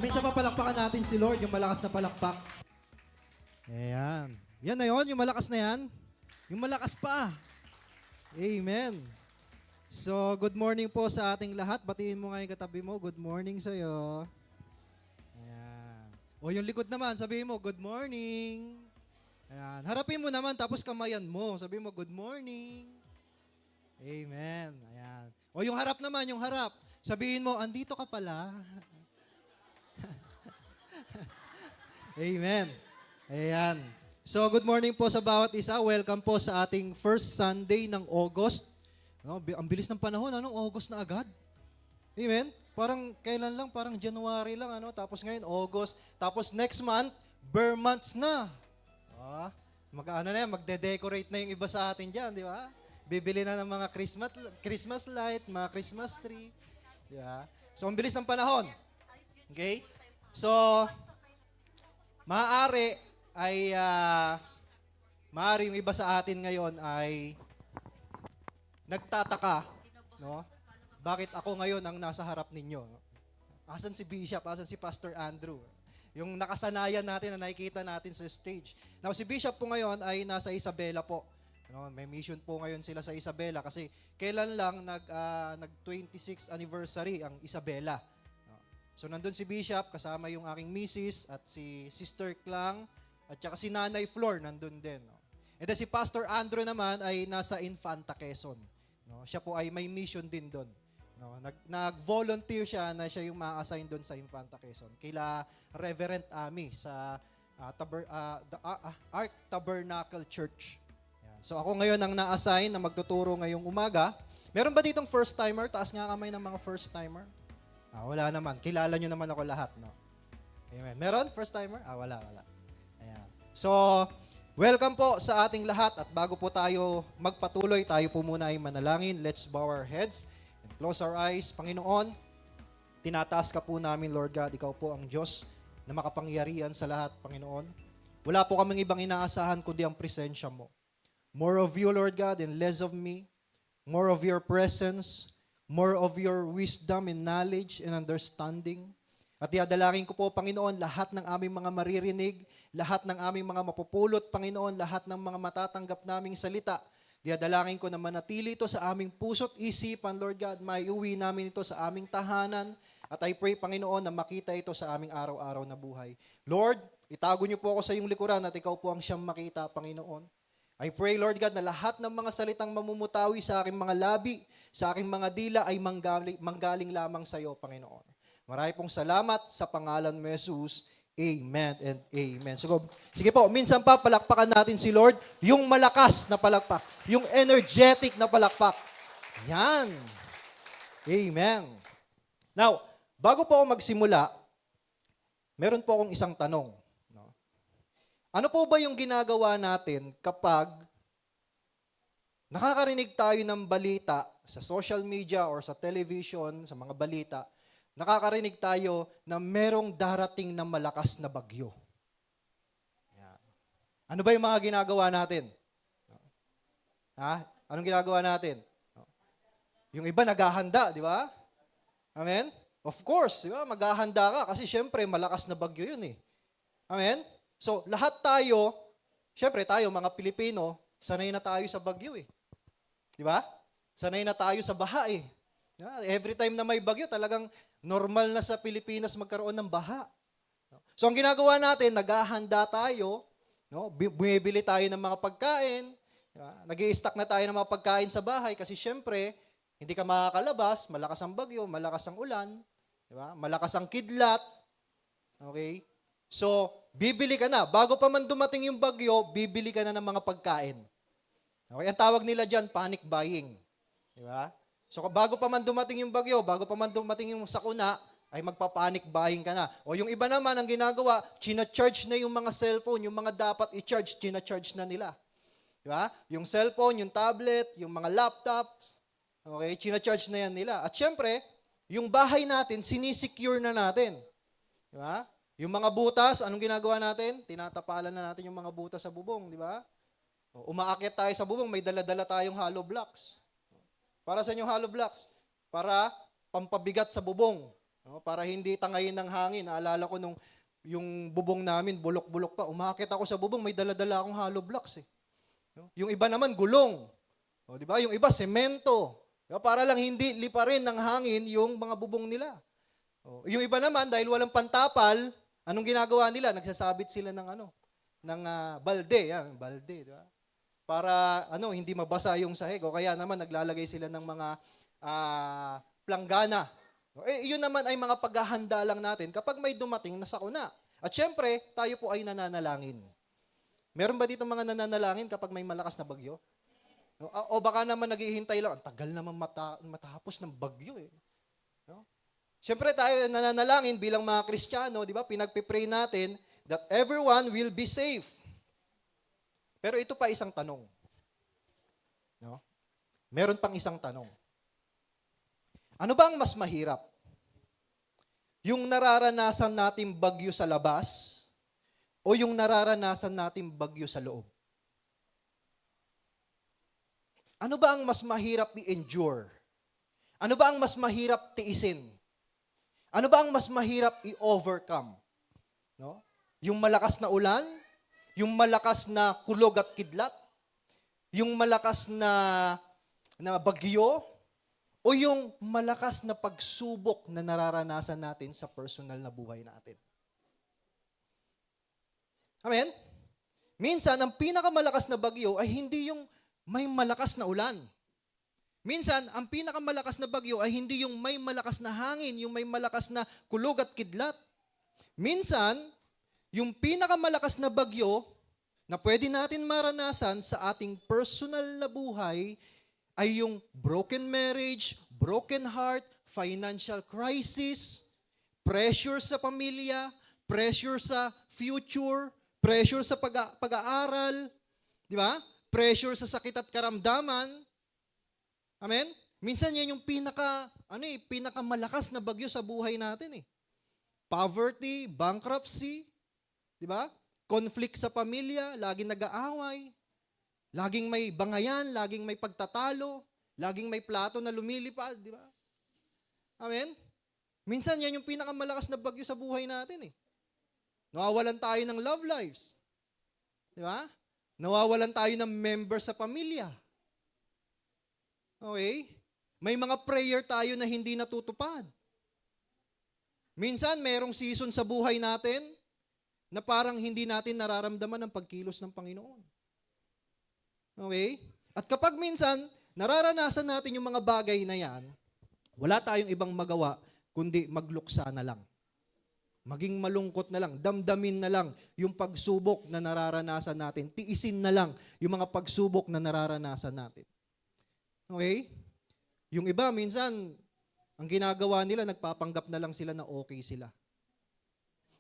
Minsan papalakpakan natin si Lord, yung malakas na palakpak. Ayan. Yan na yun, yung malakas na yan. Yung malakas pa. Amen. So, good morning po sa ating lahat. Batiin mo nga yung katabi mo. Good morning sa'yo. Ayan. O yung likod naman, sabihin mo, good morning. Ayan. Harapin mo naman, tapos kamayan mo. Sabihin mo, good morning. Amen. Ayan. O yung harap naman, yung harap. Sabihin mo, andito ka pala. Amen. Ayan. So, good morning po sa bawat isa. Welcome po sa ating first Sunday ng August. No, ang bilis ng panahon, ano? August na agad. Amen. Parang kailan lang, parang January lang, ano? Tapos ngayon, August. Tapos next month, Burr months na. Magde-decorate na yung iba sa atin dyan, di ba? Bibili na ng mga Christmas light, mga Christmas tree. Di ba? So, ang bilis ng panahon. Okay? So, maaari yung iba sa atin ngayon ay nagtataka, no? Bakit ako ngayon ang nasa harap ninyo? Asan si Bishop? Asan si Pastor Andrew? Yung nakasanayan natin na nakikita natin sa stage. Now, si Bishop po ngayon ay nasa Isabela po. No, may mission po ngayon sila sa Isabela kasi kailan lang nag-26th anniversary ang Isabela. So, nandun si Bishop, kasama yung aking misis at si Sister Klang at saka si Nanay Flor nandun din. No? And then si Pastor Andrew naman ay nasa Infanta Quezon. No? Siya po ay may mission din doon. No? Nag-volunteer siya na siya yung ma-assign doon sa Infanta Quezon. Kila Reverend Ami sa Ark Tabernacle Church. Yan. So, ako ngayon ang na-assign na magtuturo ngayong umaga. Meron ba ditong first-timer? Taas nga kamay ng mga first-timer. Wala naman. Kilala nyo naman ako lahat, no? Amen. Meron? First timer? Wala. Ayan. So, welcome po sa ating lahat at bago po tayo magpatuloy, tayo po muna ay manalangin. Let's bow our heads and close our eyes. Panginoon, tinataas ka po namin, Lord God. Ikaw po ang Diyos na makapangyarihan sa lahat, Panginoon. Wala po kaming ibang inaasahan kundi ang presensya mo. More of you, Lord God, and less of me. More of your presence, more of your wisdom and knowledge and understanding. At iadalangin ko po, Panginoon, lahat ng aming mga maririnig, lahat ng aming mga mapupulot, Panginoon, lahat ng mga matatanggap naming salita, iadalangin ko na manatili ito sa aming puso't isipan, Lord God, maiuwi namin ito sa aming tahanan. At I pray, Panginoon, na makita ito sa aming araw-araw na buhay. Lord, itago niyo po ako sa iyong likuran at ikaw po ang siyang makita, Panginoon. I pray, Lord God, na lahat ng mga salitang mamumutawi sa aking mga labi, sa aking mga dila ay manggaling lamang sa iyo, Panginoon. Marami pong salamat sa pangalan mo, Jesus. Amen and amen. So, sige po, minsan pa palakpakan natin si Lord, yung malakas na palakpak, yung energetic na palakpak. Yan. Amen. Now, bago po ako magsimula, meron po akong isang tanong. Ano po ba yung ginagawa natin kapag nakakarinig tayo ng balita sa social media or sa television, sa mga balita, nakakarinig tayo na merong darating na malakas na bagyo? Yan. Ano ba yung mga ginagawa natin? Anong ginagawa natin? Yung iba naghahanda, di ba? Amen? Of course, di ba? Maghahanda ka kasi syempre malakas na bagyo yun eh. Amen? So, lahat tayo, syempre tayo mga Pilipino, sanay na tayo sa bagyo eh. Di ba? Sanay na tayo sa baha eh. Every time na may bagyo, talagang normal na sa Pilipinas magkaroon ng baha. So, ang ginagawa natin, naghahanda tayo, no? Bumibili tayo ng mga pagkain, nag-i-stock na tayo ng mga pagkain sa bahay kasi syempre, hindi ka makakalabas, malakas ang bagyo, malakas ang ulan, di ba? Malakas ang kidlat. Okay? So, bibili ka na. Bago pa man dumating yung bagyo, bibili ka na ng mga pagkain. Okay? Ang tawag nila dyan, panic buying. Di ba? So, bago pa man dumating yung bagyo, bago pa man dumating yung sakuna, ay magpa-panic buying ka na. O yung iba naman, ang ginagawa, china-charge na yung mga cellphone, yung mga dapat i-charge, china-charge na nila. Di ba? Yung cellphone, yung tablet, yung mga laptops, okay, china-charge na yan nila. At syempre, yung bahay natin, sinisecure na natin. Di ba? Yung mga butas, anong ginagawa natin? Tinatapalan na natin yung mga butas sa bubong, di ba? Umaakyat tayo sa bubong, may dala-dala tayong hollow blocks. Para sa inyong hollow blocks? Para pampabigat sa bubong. No? Para hindi tangayin ng hangin. Naalala ko nung yung bubong namin, bulok-bulok pa. Umakit ako sa bubong, may dala-dala akong hollow blocks eh. No? Yung iba naman, gulong. O, di ba? Yung iba, semento. Diba? Para lang hindi liparin ng hangin yung mga bubong nila. O, yung iba naman, dahil walang pantapal, anong ginagawa nila? Nagsasabit sila ng balde. Yan, balde, di ba? Para hindi mabasa yung sahig. O kaya naman, naglalagay sila ng mga planggana. Yun naman ay mga paghahanda lang natin kapag may dumating na sakuna. At syempre, tayo po ay nananalangin. Meron ba dito mga nananalangin kapag may malakas na bagyo? O baka naman naghihintay lang, ang tagal naman matapos ng bagyo eh. No? Syempre tayo nananalangin bilang mga Kristiyano, di ba? Pinagpipray natin that everyone will be safe. Pero ito pa isang tanong. No? Meron pang isang tanong. Ano ba ang mas mahirap? Yung nararanasan nating bagyo sa labas o yung nararanasan nating bagyo sa loob? Ano ba ang mas mahirap i-endure? Ano ba ang mas mahirap tiisin? Ano ba ang mas mahirap i-overcome? No? Yung malakas na ulan? Yung malakas na kulog at kidlat? Yung malakas na bagyo? O yung malakas na pagsubok na nararanasan natin sa personal na buhay natin? Amen? Minsan, ang pinakamalakas na bagyo ay hindi yung may malakas na ulan. Minsan, ang pinakamalakas na bagyo ay hindi yung may malakas na hangin, yung may malakas na kulog at kidlat. Minsan, yung pinakamalakas na bagyo na pwede natin maranasan sa ating personal na buhay ay yung broken marriage, broken heart, financial crisis, pressure sa pamilya, pressure sa future, pressure sa pag-aaral, di ba? Pressure sa sakit at karamdaman. Amen? Minsan yan yung pinakamalakas na bagyo sa buhay natin eh. Poverty, bankruptcy, di ba? Conflict sa pamilya, laging nag-aaway, laging may bangayan, laging may pagtatalo, laging may plato na lumilipad, di ba? Amen? Minsan yan yung pinakamalakas na bagyo sa buhay natin eh. Nawawalan tayo ng love lives. Di ba? Nawawalan tayo ng members sa pamilya. Okay? May mga prayer tayo na hindi natutupad. Minsan, merong season sa buhay natin na parang hindi natin nararamdaman ang pagkilos ng Panginoon. Okay? At kapag minsan, nararanasan natin yung mga bagay na yan, wala tayong ibang magawa, kundi magluksa na lang. Maging malungkot na lang, damdamin na lang yung pagsubok na nararanasan natin. Tiisin na lang yung mga pagsubok na nararanasan natin. Okay? Yung iba, minsan, ang ginagawa nila, nagpapanggap na lang sila na okay sila.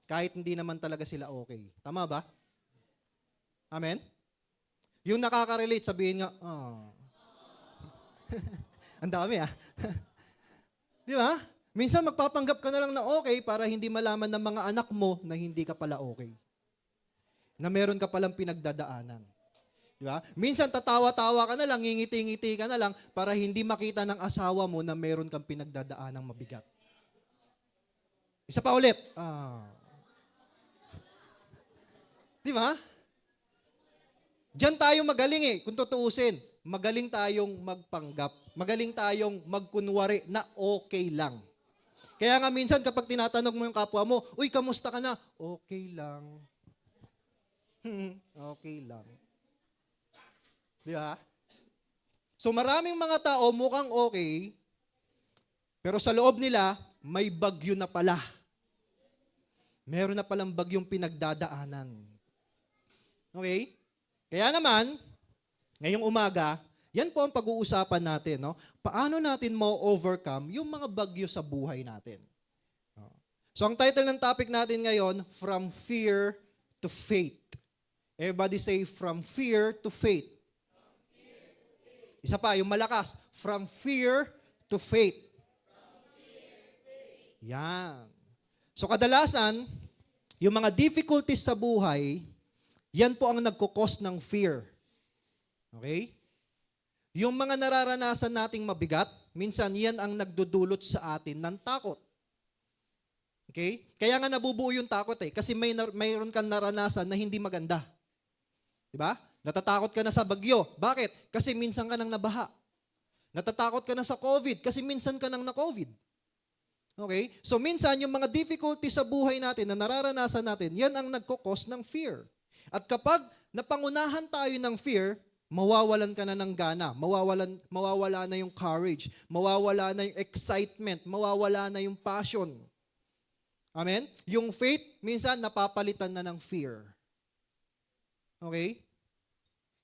Kahit hindi naman talaga sila okay. Tama ba? Amen? Yung nakaka-relate, sabihin nga, ang dami Di ba? Minsan magpapanggap ka na lang na okay para hindi malaman ng mga anak mo na hindi ka pala okay. Na meron ka palang pinagdadaanan. Di ba? Minsan tatawa-tawa ka na lang, ngingiti-ngiti ka na lang para hindi makita ng asawa mo na meron kang pinagdadaanang mabigat. Isa pa ulit. Di ba? Diyan tayo magaling eh, kung tutuusin. Magaling tayong magpanggap. Magaling tayong magkunwari na okay lang. Kaya nga minsan kapag tinatanong mo yung kapwa mo, uy, kamusta ka na? Okay lang. Okay lang. Di ba? So maraming mga tao mukhang okay, pero sa loob nila, may bagyo na pala. Meron na palang bagyong pinagdadaanan. Okay? Kaya naman, ngayong umaga, yan po ang pag-uusapan natin. No? Paano natin ma-overcome yung mga bagyo sa buhay natin? So ang title ng topic natin ngayon, From Fear to Faith. Everybody say, From Fear to Faith. Isa pa, yung malakas, From Fear to Faith. Yan. So kadalasan, yung mga difficulties sa buhay, yan po ang nagkukos ng fear. Okay? Yung mga nararanasan nating mabigat, minsan yan ang nagdudulot sa atin ng takot. Okay? Kaya nga nabubuo yung takot kasi mayroon kang naranasan na hindi maganda. Di ba? Natatakot ka na sa bagyo. Bakit? Kasi minsan ka nang nabaha. Natatakot ka na sa COVID kasi minsan ka nang na-COVID. Okay? So minsan yung mga difficulties sa buhay natin na nararanasan natin, yan ang nagkukos ng fear. At kapag napangunahan tayo ng fear, mawawalan ka na ng gana, mawawala na yung courage, mawawala na yung excitement, mawawala na yung passion. Amen? Yung faith, minsan napapalitan na ng fear. Okay?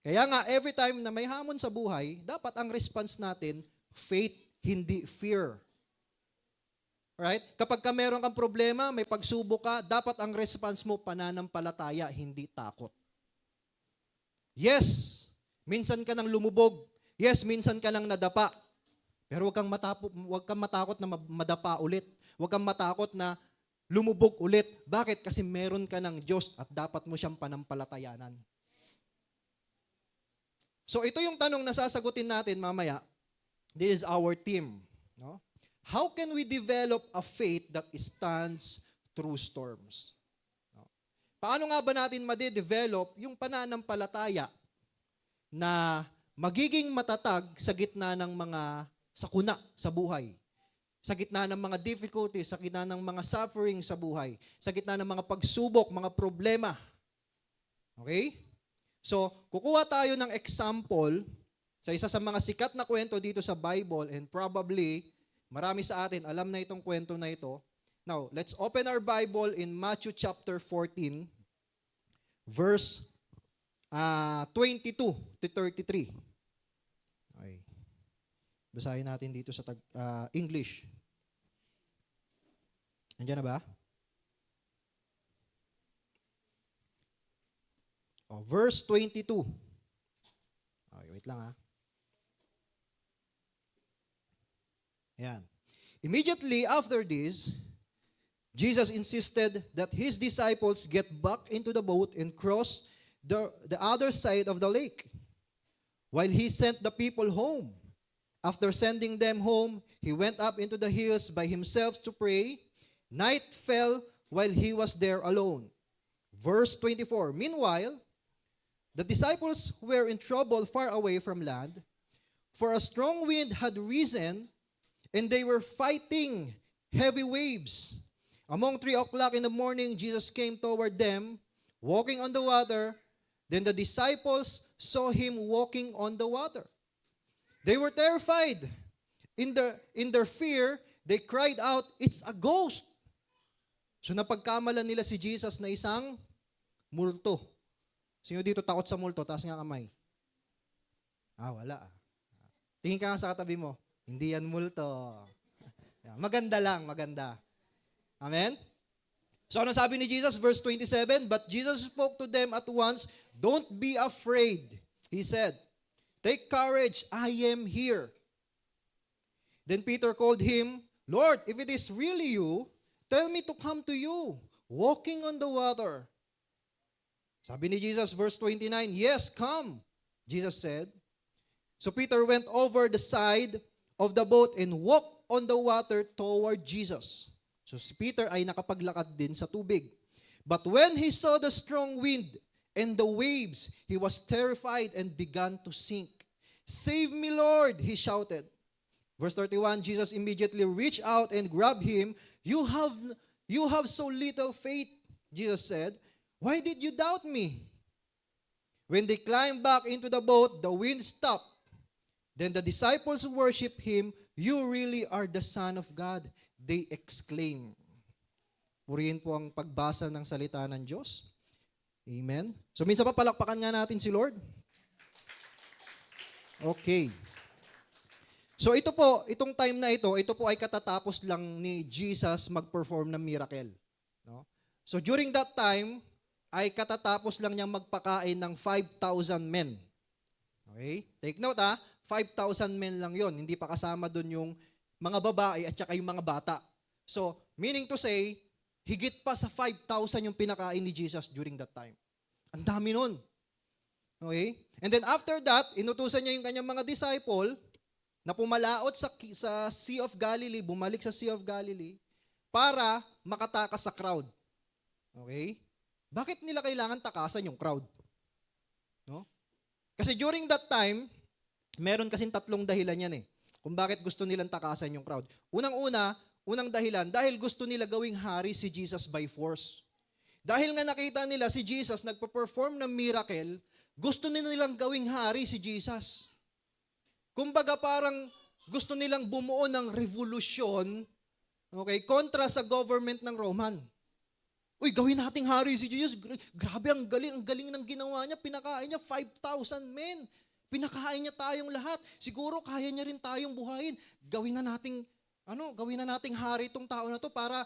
Kaya nga, every time na may hamon sa buhay, dapat ang response natin, faith, hindi fear. Right? Kapag ka meron kang problema, may pagsubok ka, dapat ang response mo, pananampalataya, hindi takot. Yes, minsan ka nang lumubog. Yes, minsan ka nang nadapa. Pero huwag kang matakot na madapa ulit. Huwag kang matakot na lumubog ulit. Bakit? Kasi meron ka ng Diyos at dapat mo siyang panampalatayanan. So ito yung tanong na sasagutin natin mamaya. This is our team. No? How can we develop a faith that stands through storms? No? Paano nga ba natin ma-develop yung pananampalataya na magiging matatag sa gitna ng mga sakuna sa buhay? Sa gitna ng mga difficulties, sa gitna ng mga suffering sa buhay, sa gitna ng mga pagsubok, mga problema. Okay? So, kukuha tayo ng example sa isa sa mga sikat na kwento dito sa Bible and probably marami sa atin alam na itong kwento na ito. Now, let's open our Bible in Matthew chapter 14, verse 22 to 33. Okay. Basahin natin dito sa English. Nandiyan na ba? Verse 22. Okay, wait lang ha. Ayan. Immediately after this, Jesus insisted that his disciples get back into the boat and cross the other side of the lake, while he sent the people home. After sending them home, he went up into the hills by himself to pray. Night fell while he was there alone. Verse 24. Meanwhile, the disciples were in trouble far away from land, for a strong wind had risen, and they were fighting heavy waves. Among 3 o'clock in the morning, Jesus came toward them, walking on the water. Then the disciples saw him walking on the water. They were terrified. In their fear, they cried out, "It's a ghost!" So napagkamalan nila si Jesus na isang multo. Sino dito takot sa multo? Taas nga kamay. Wala. Tingin ka nga sa katabi mo. Hindi yan multo. Maganda lang, maganda. Amen? So ano sabi ni Jesus? Verse 27, but Jesus spoke to them at once, "Don't be afraid," he said. "Take courage, I am here." Then Peter called him, "Lord, if it is really you, tell me to come to you, walking on the water." Sabi ni Jesus, verse 29, "Yes, come," Jesus said. So Peter went over the side of the boat and walked on the water toward Jesus. So si Peter ay nakapaglakad din sa tubig. But when he saw the strong wind and the waves, he was terrified and began to sink. "Save me, Lord," he shouted. Verse 31, Jesus immediately reached out and grabbed him. You have so little faith," Jesus said. "Why did you doubt me?" When they climbed back into the boat, the wind stopped. Then the disciples worshiped him. "You really are the Son of God," they exclaimed. Purihin po ang pagbasa ng salita ng Diyos. Amen. So minsan pa palakpakan nga natin si Lord. Okay. So ito po, itong time na ito po ay katatapos lang ni Jesus mag-perform ng miracle. No? So during that time, ay katatapos lang niyang magpakain ng 5,000 men. Okay? Take note 5,000 men lang yon, hindi pa kasama doon yung mga babae at saka yung mga bata. So, meaning to say, higit pa sa 5,000 yung pinakain ni Jesus during that time. Ang dami nun. Okay? And then after that, inutusan niya yung kanyang mga disciple na pumalaot sa Sea of Galilee, bumalik sa Sea of Galilee, para makatakas sa crowd. Okay? Bakit nila kailangan takasan yung crowd? No? Kasi during that time, meron kasing tatlong dahilan yan kung bakit gusto nilang takasan yung crowd. Unang dahilan, dahil gusto nila gawing hari si Jesus by force. Dahil nga nakita nila si Jesus nagpo-perform ng miracle, gusto nilang gawing hari si Jesus. Kumbaga parang gusto nilang bumuo ng revolusyon, okay, kontra sa government ng Roman. Uy, gawin nating hari si Jesus. Grabe, ang galing ng ginawa niya. Pinakain niya 5,000 men. Pinakain niya tayong lahat. Siguro kaya niya rin tayong buhayin. Gawin na nating hari itong tao na to para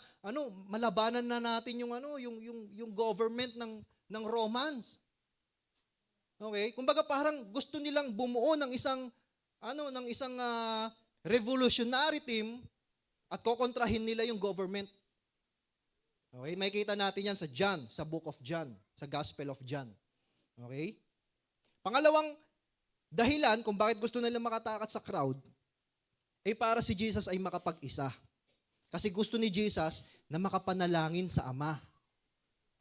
malabanan na natin yung government ng Romans. Okay? Kumbaga parang gusto nilang bumuo ng isang revolutionary team at kokontrahin nila yung government. Okay? Makikita natin yan sa John, sa Book of John, sa Gospel of John. Okay? Pangalawang dahilan kung bakit gusto nila makatakat sa crowd ay para si Jesus ay makapag-isa. Kasi gusto ni Jesus na makapanalangin sa Ama.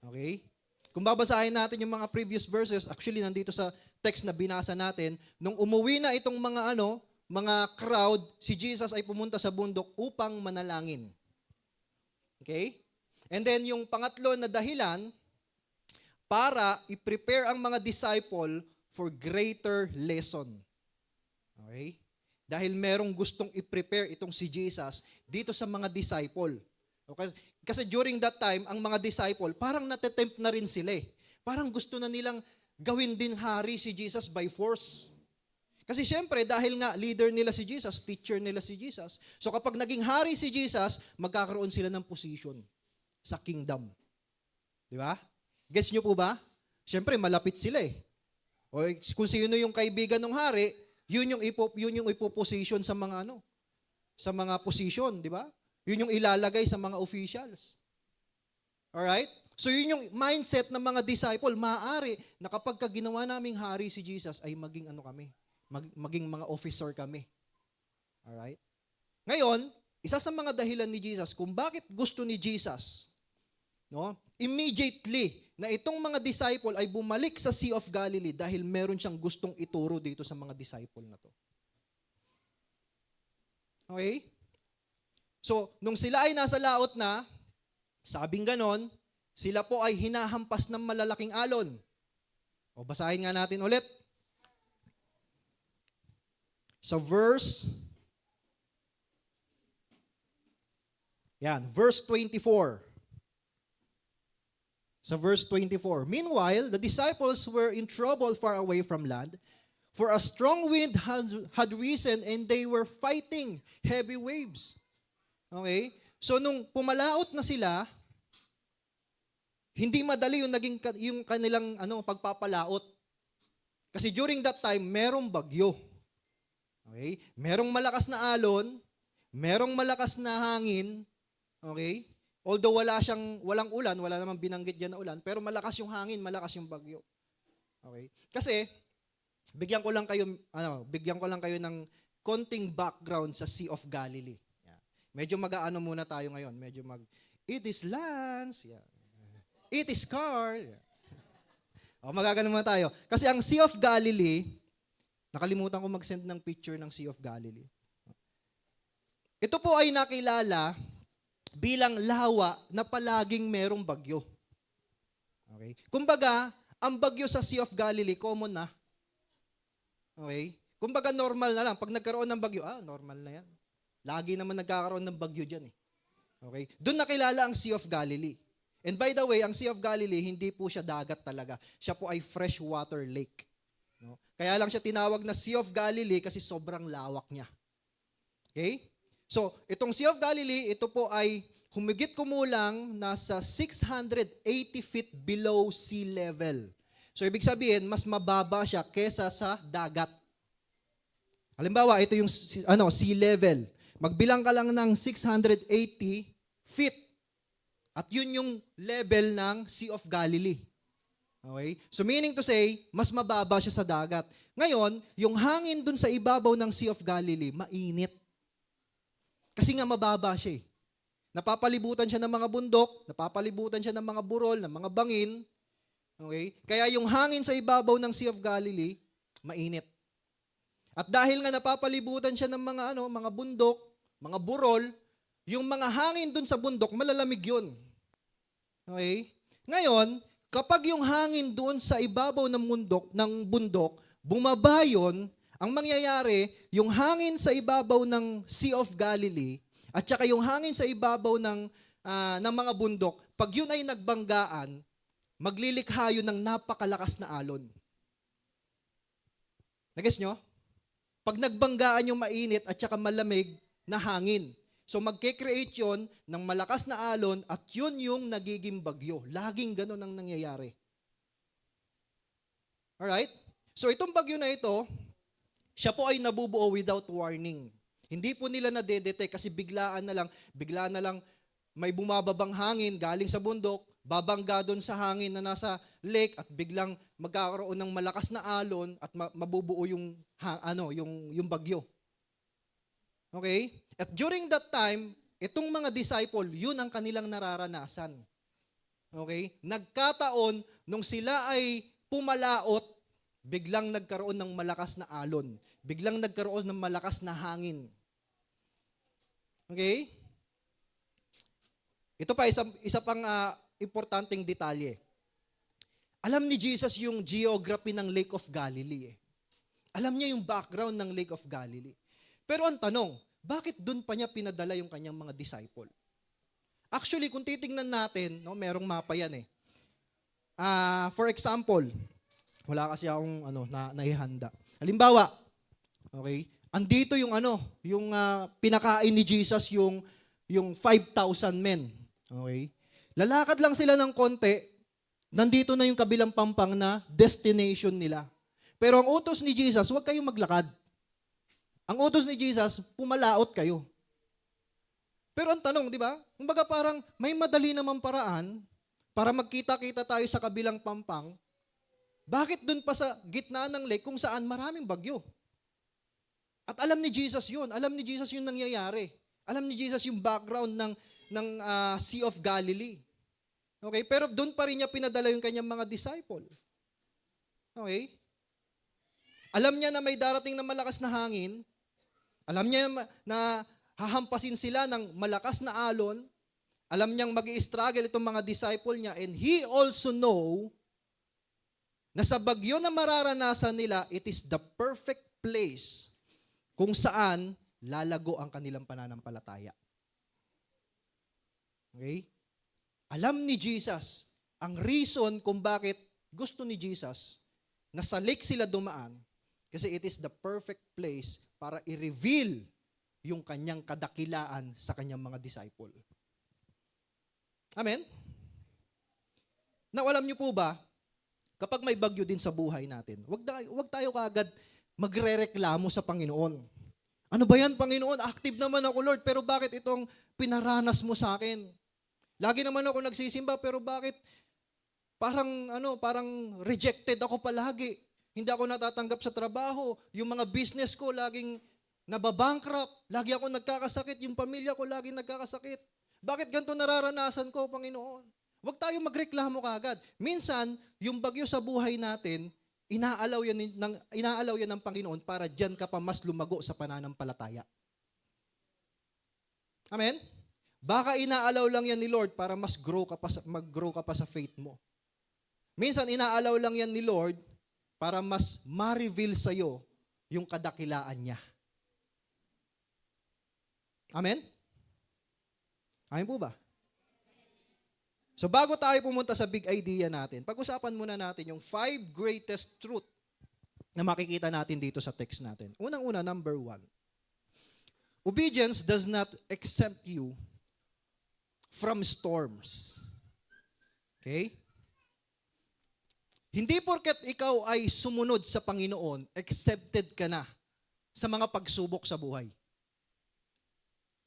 Okay? Kung babasahin natin yung mga previous verses, actually nandito sa text na binasa natin, nung umuwi na itong mga crowd, si Jesus ay pumunta sa bundok upang manalangin. Okay? And then yung pangatlo na dahilan, para i-prepare ang mga disciple for greater lesson. Okay? Dahil merong gustong i-prepare itong si Jesus dito sa mga disciple. Okay? Kasi during that time, ang mga disciple, parang natetempt na rin sila Parang gusto na nilang gawin din hari si Jesus by force. Kasi siyempre, dahil nga leader nila si Jesus, teacher nila si Jesus, so kapag naging hari si Jesus, magkakaroon sila ng position sa kingdom. Di ba? Guess nyo po ba? Siyempre, malapit sila O kung sino yung kaibigan ng hari, yun yung ipoposition sa mga sa mga position, di ba? Yun yung ilalagay sa mga officials. Alright? So yun yung mindset ng mga disciple. Maaari na kapag ginawa naming hari si Jesus ay maging maging mga officer kami. Alright? Ngayon, isa sa mga dahilan ni Jesus kung bakit gusto ni Jesus, immediately na itong mga disciple ay bumalik sa Sea of Galilee dahil meron siyang gustong ituro dito sa mga disciple na to. Okay? So, nung sila ay nasa laot na, sabing ganon, sila po ay hinahampas ng malalaking alon. O basahin nga natin ulit. Sa verse 24. Sa verse 24. Meanwhile, the disciples were in trouble far away from land, for a strong wind had risen and they were fighting heavy waves. Okay? So nung pumalaot na sila, hindi madali yung kanilang pagpapalaot. Kasi during that time, merong bagyo. Okay? Merong malakas na alon, merong malakas na hangin. Okay? Although walang ulan, wala namang binanggit diyan na ulan, pero malakas yung hangin, malakas yung bagyo. Okay? Kasi bigyan ko lang kayo ng konting background sa Sea of Galilee. Yeah. Medyo mag-aano muna tayo ngayon, it is Lance. Yeah. It is Carl. Magagano muna tayo. Kasi ang Sea of Galilee, nakalimutan ko mag-send ng picture ng Sea of Galilee. Ito po ay nakilala bilang lawa na palaging merong bagyo. Okay? Kumbaga, ang bagyo sa Sea of Galilee, common na. Okay? Kumbaga, normal na lang. Pag nagkaroon ng bagyo, normal na yan. Lagi naman nagkakaroon ng bagyo dyan Okay? Doon nakilala ang Sea of Galilee. And by the way, ang Sea of Galilee, hindi po siya dagat talaga. Siya po ay freshwater lake. No? Kaya lang siya tinawag na Sea of Galilee kasi sobrang lawak niya. Okay? So, itong Sea of Galilee, ito po ay humigit kumulang nasa 680 feet below sea level. So, ibig sabihin, mas mababa siya kesa sa dagat. Halimbawa, ito yung sea level. Magbilang ka lang ng 680 feet. At yun yung level ng Sea of Galilee. Okay? So meaning to say, mas mababa siya sa dagat. Ngayon, yung hangin dun sa ibabaw ng Sea of Galilee, mainit. Kasi nga mababa siya Napapalibutan siya ng mga bundok, napapalibutan siya ng mga burol, ng mga bangin. Okay? Kaya yung hangin sa ibabaw ng Sea of Galilee, mainit. At dahil nga napapalibutan siya ng mga bundok, mga burol, yung mga hangin dun sa bundok, malalamig yun. Okay? Ngayon, kapag yung hangin doon sa ibabaw ng bundok, bumaba yun, ang mangyayari, yung hangin sa ibabaw ng Sea of Galilee, at saka yung hangin sa ibabaw ng mga bundok, pag yun ay nagbanggaan, maglilikha yun ng napakalakas na alon. Nagets nyo? Pag nagbanggaan yung mainit at saka malamig na hangin. So magke-create yun ng malakas na alon at yun yung nagiging bagyo. Laging ganun ang nangyayari. Alright? So itong bagyo na ito, siya po ay nabubuo without warning. Hindi po nila na-detect kasi bigla na lang may bumababang hangin galing sa bundok, babangga doon sa hangin na nasa lake at biglang magkakaroon ng malakas na alon at mabubuo yung bagyo. Okay? At during that time, itong mga disciple, yun ang kanilang nararanasan. Okay? Nagkataon, nung sila ay pumalaot, biglang nagkaroon ng malakas na alon. Biglang nagkaroon ng malakas na hangin. Okay? Ito pa, isa pang importanteng detalye. Alam ni Jesus yung geography ng Lake of Galilee. Alam niya yung background ng Lake of Galilee. Pero ang tanong, bakit doon pa niya pinadala yung kanyang mga disciple? Actually, kung titingnan natin, merong mapa yan eh. For example, wala kasi akong naihanda. Halimbawa, okay, andito yung pinakain ni Jesus yung 5,000 men. Okay? Lalakad lang sila ng konti, nandito na yung kabilang pampang na destination nila. Pero ang utos ni Jesus, huwag kayong maglakad. Ang utos ni Jesus, pumalaot kayo. Pero ang tanong, di ba? Kumbaga parang may madali namang paraan para magkita-kita tayo sa kabilang pampang. Bakit dun pa sa gitna ng lake kung saan maraming bagyo? At alam ni Jesus yun. Alam ni Jesus yung nangyayari. Alam ni Jesus yung background ng Sea of Galilee. Okay? Pero dun pa rin niya pinadala yung kanyang mga disciple. Okay? Alam niya na may darating na malakas na hangin. Alam niya na hahampasin sila ng malakas na alon. Alam niyang mag-i-struggle itong mga disciple niya. And he also know na sa bagyo na mararanasan nila, it is the perfect place kung saan lalago ang kanilang pananampalataya. Okay? Alam ni Jesus ang reason kung bakit gusto ni Jesus na sa lake sila dumaan kasi it is the perfect place para i-reveal yung kanyang kadakilaan sa kanyang mga disciple. Amen? Now, alam niyo po ba, kapag may bagyo din sa buhay natin, wag tayo kaagad magrereklamo sa Panginoon. Ano ba yan, Panginoon? Active naman ako, Lord, pero bakit itong pinaranas mo sa akin? Lagi naman ako nagsisimba, pero bakit parang rejected ako palagi? Hindi ako natatanggap sa trabaho. Yung mga business ko laging nababankrupt. Lagi ako nagkakasakit. Yung pamilya ko laging nagkakasakit. Bakit ganito nararanasan ko, Panginoon? Huwag tayong magreklamo kaagad. Minsan, yung bagyo sa buhay natin, inaalaw yan ng Panginoon para diyan ka pa mas lumago sa pananampalataya. Amen? Baka inaalaw lang yan ni Lord para mas mag-grow ka pa sa faith mo. Minsan, inaalaw lang yan ni Lord para mas ma-reveal sa'yo yung kadakilaan niya. Amen? Amen po ba? So bago tayo pumunta sa big idea natin, pag-usapan muna natin yung 5 greatest truth na makikita natin dito sa text natin. Unang-una, number 1. Obedience does not exempt you from storms. Okay? Hindi porket ikaw ay sumunod sa Panginoon, accepted ka na sa mga pagsubok sa buhay.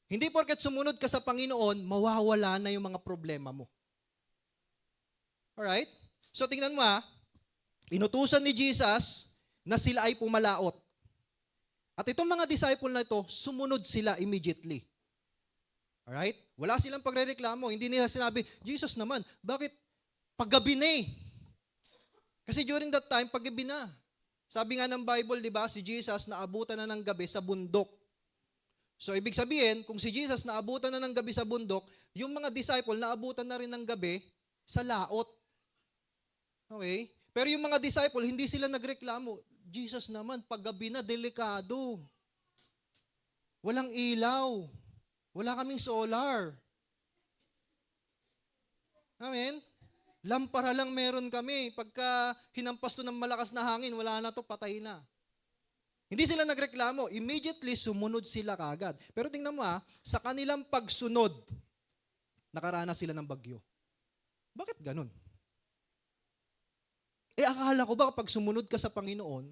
Hindi porket sumunod ka sa Panginoon, mawawala na yung mga problema mo. Alright? So tingnan mo inutusan ni Jesus na sila ay pumalaot. At itong mga disciple na ito, sumunod sila immediately. Alright? Wala silang pagrereklamo. Hindi nila sinabi, Jesus naman, bakit paggabi na eh? Kasi during that time, paggabi na. Sabi nga ng Bible, di ba, si Jesus naabutan na ng gabi sa bundok. So, ibig sabihin, kung si Jesus naabutan na ng gabi sa bundok, yung mga disciple naabutan na rin ng gabi sa laot. Okay? Pero yung mga disciple, hindi sila nagreklamo. Jesus naman, paggabi na, delikado. Walang ilaw. Wala kaming solar. Amen? Lampara lang meron kami. Pagka hinampas to ng malakas na hangin, wala na to, patay na. Hindi sila nagreklamo. Immediately, sumunod sila kagad. Pero tingnan mo sa kanilang pagsunod, nakaranas sila ng bagyo. Bakit ganun? Akala ko ba kapag sumunod ka sa Panginoon,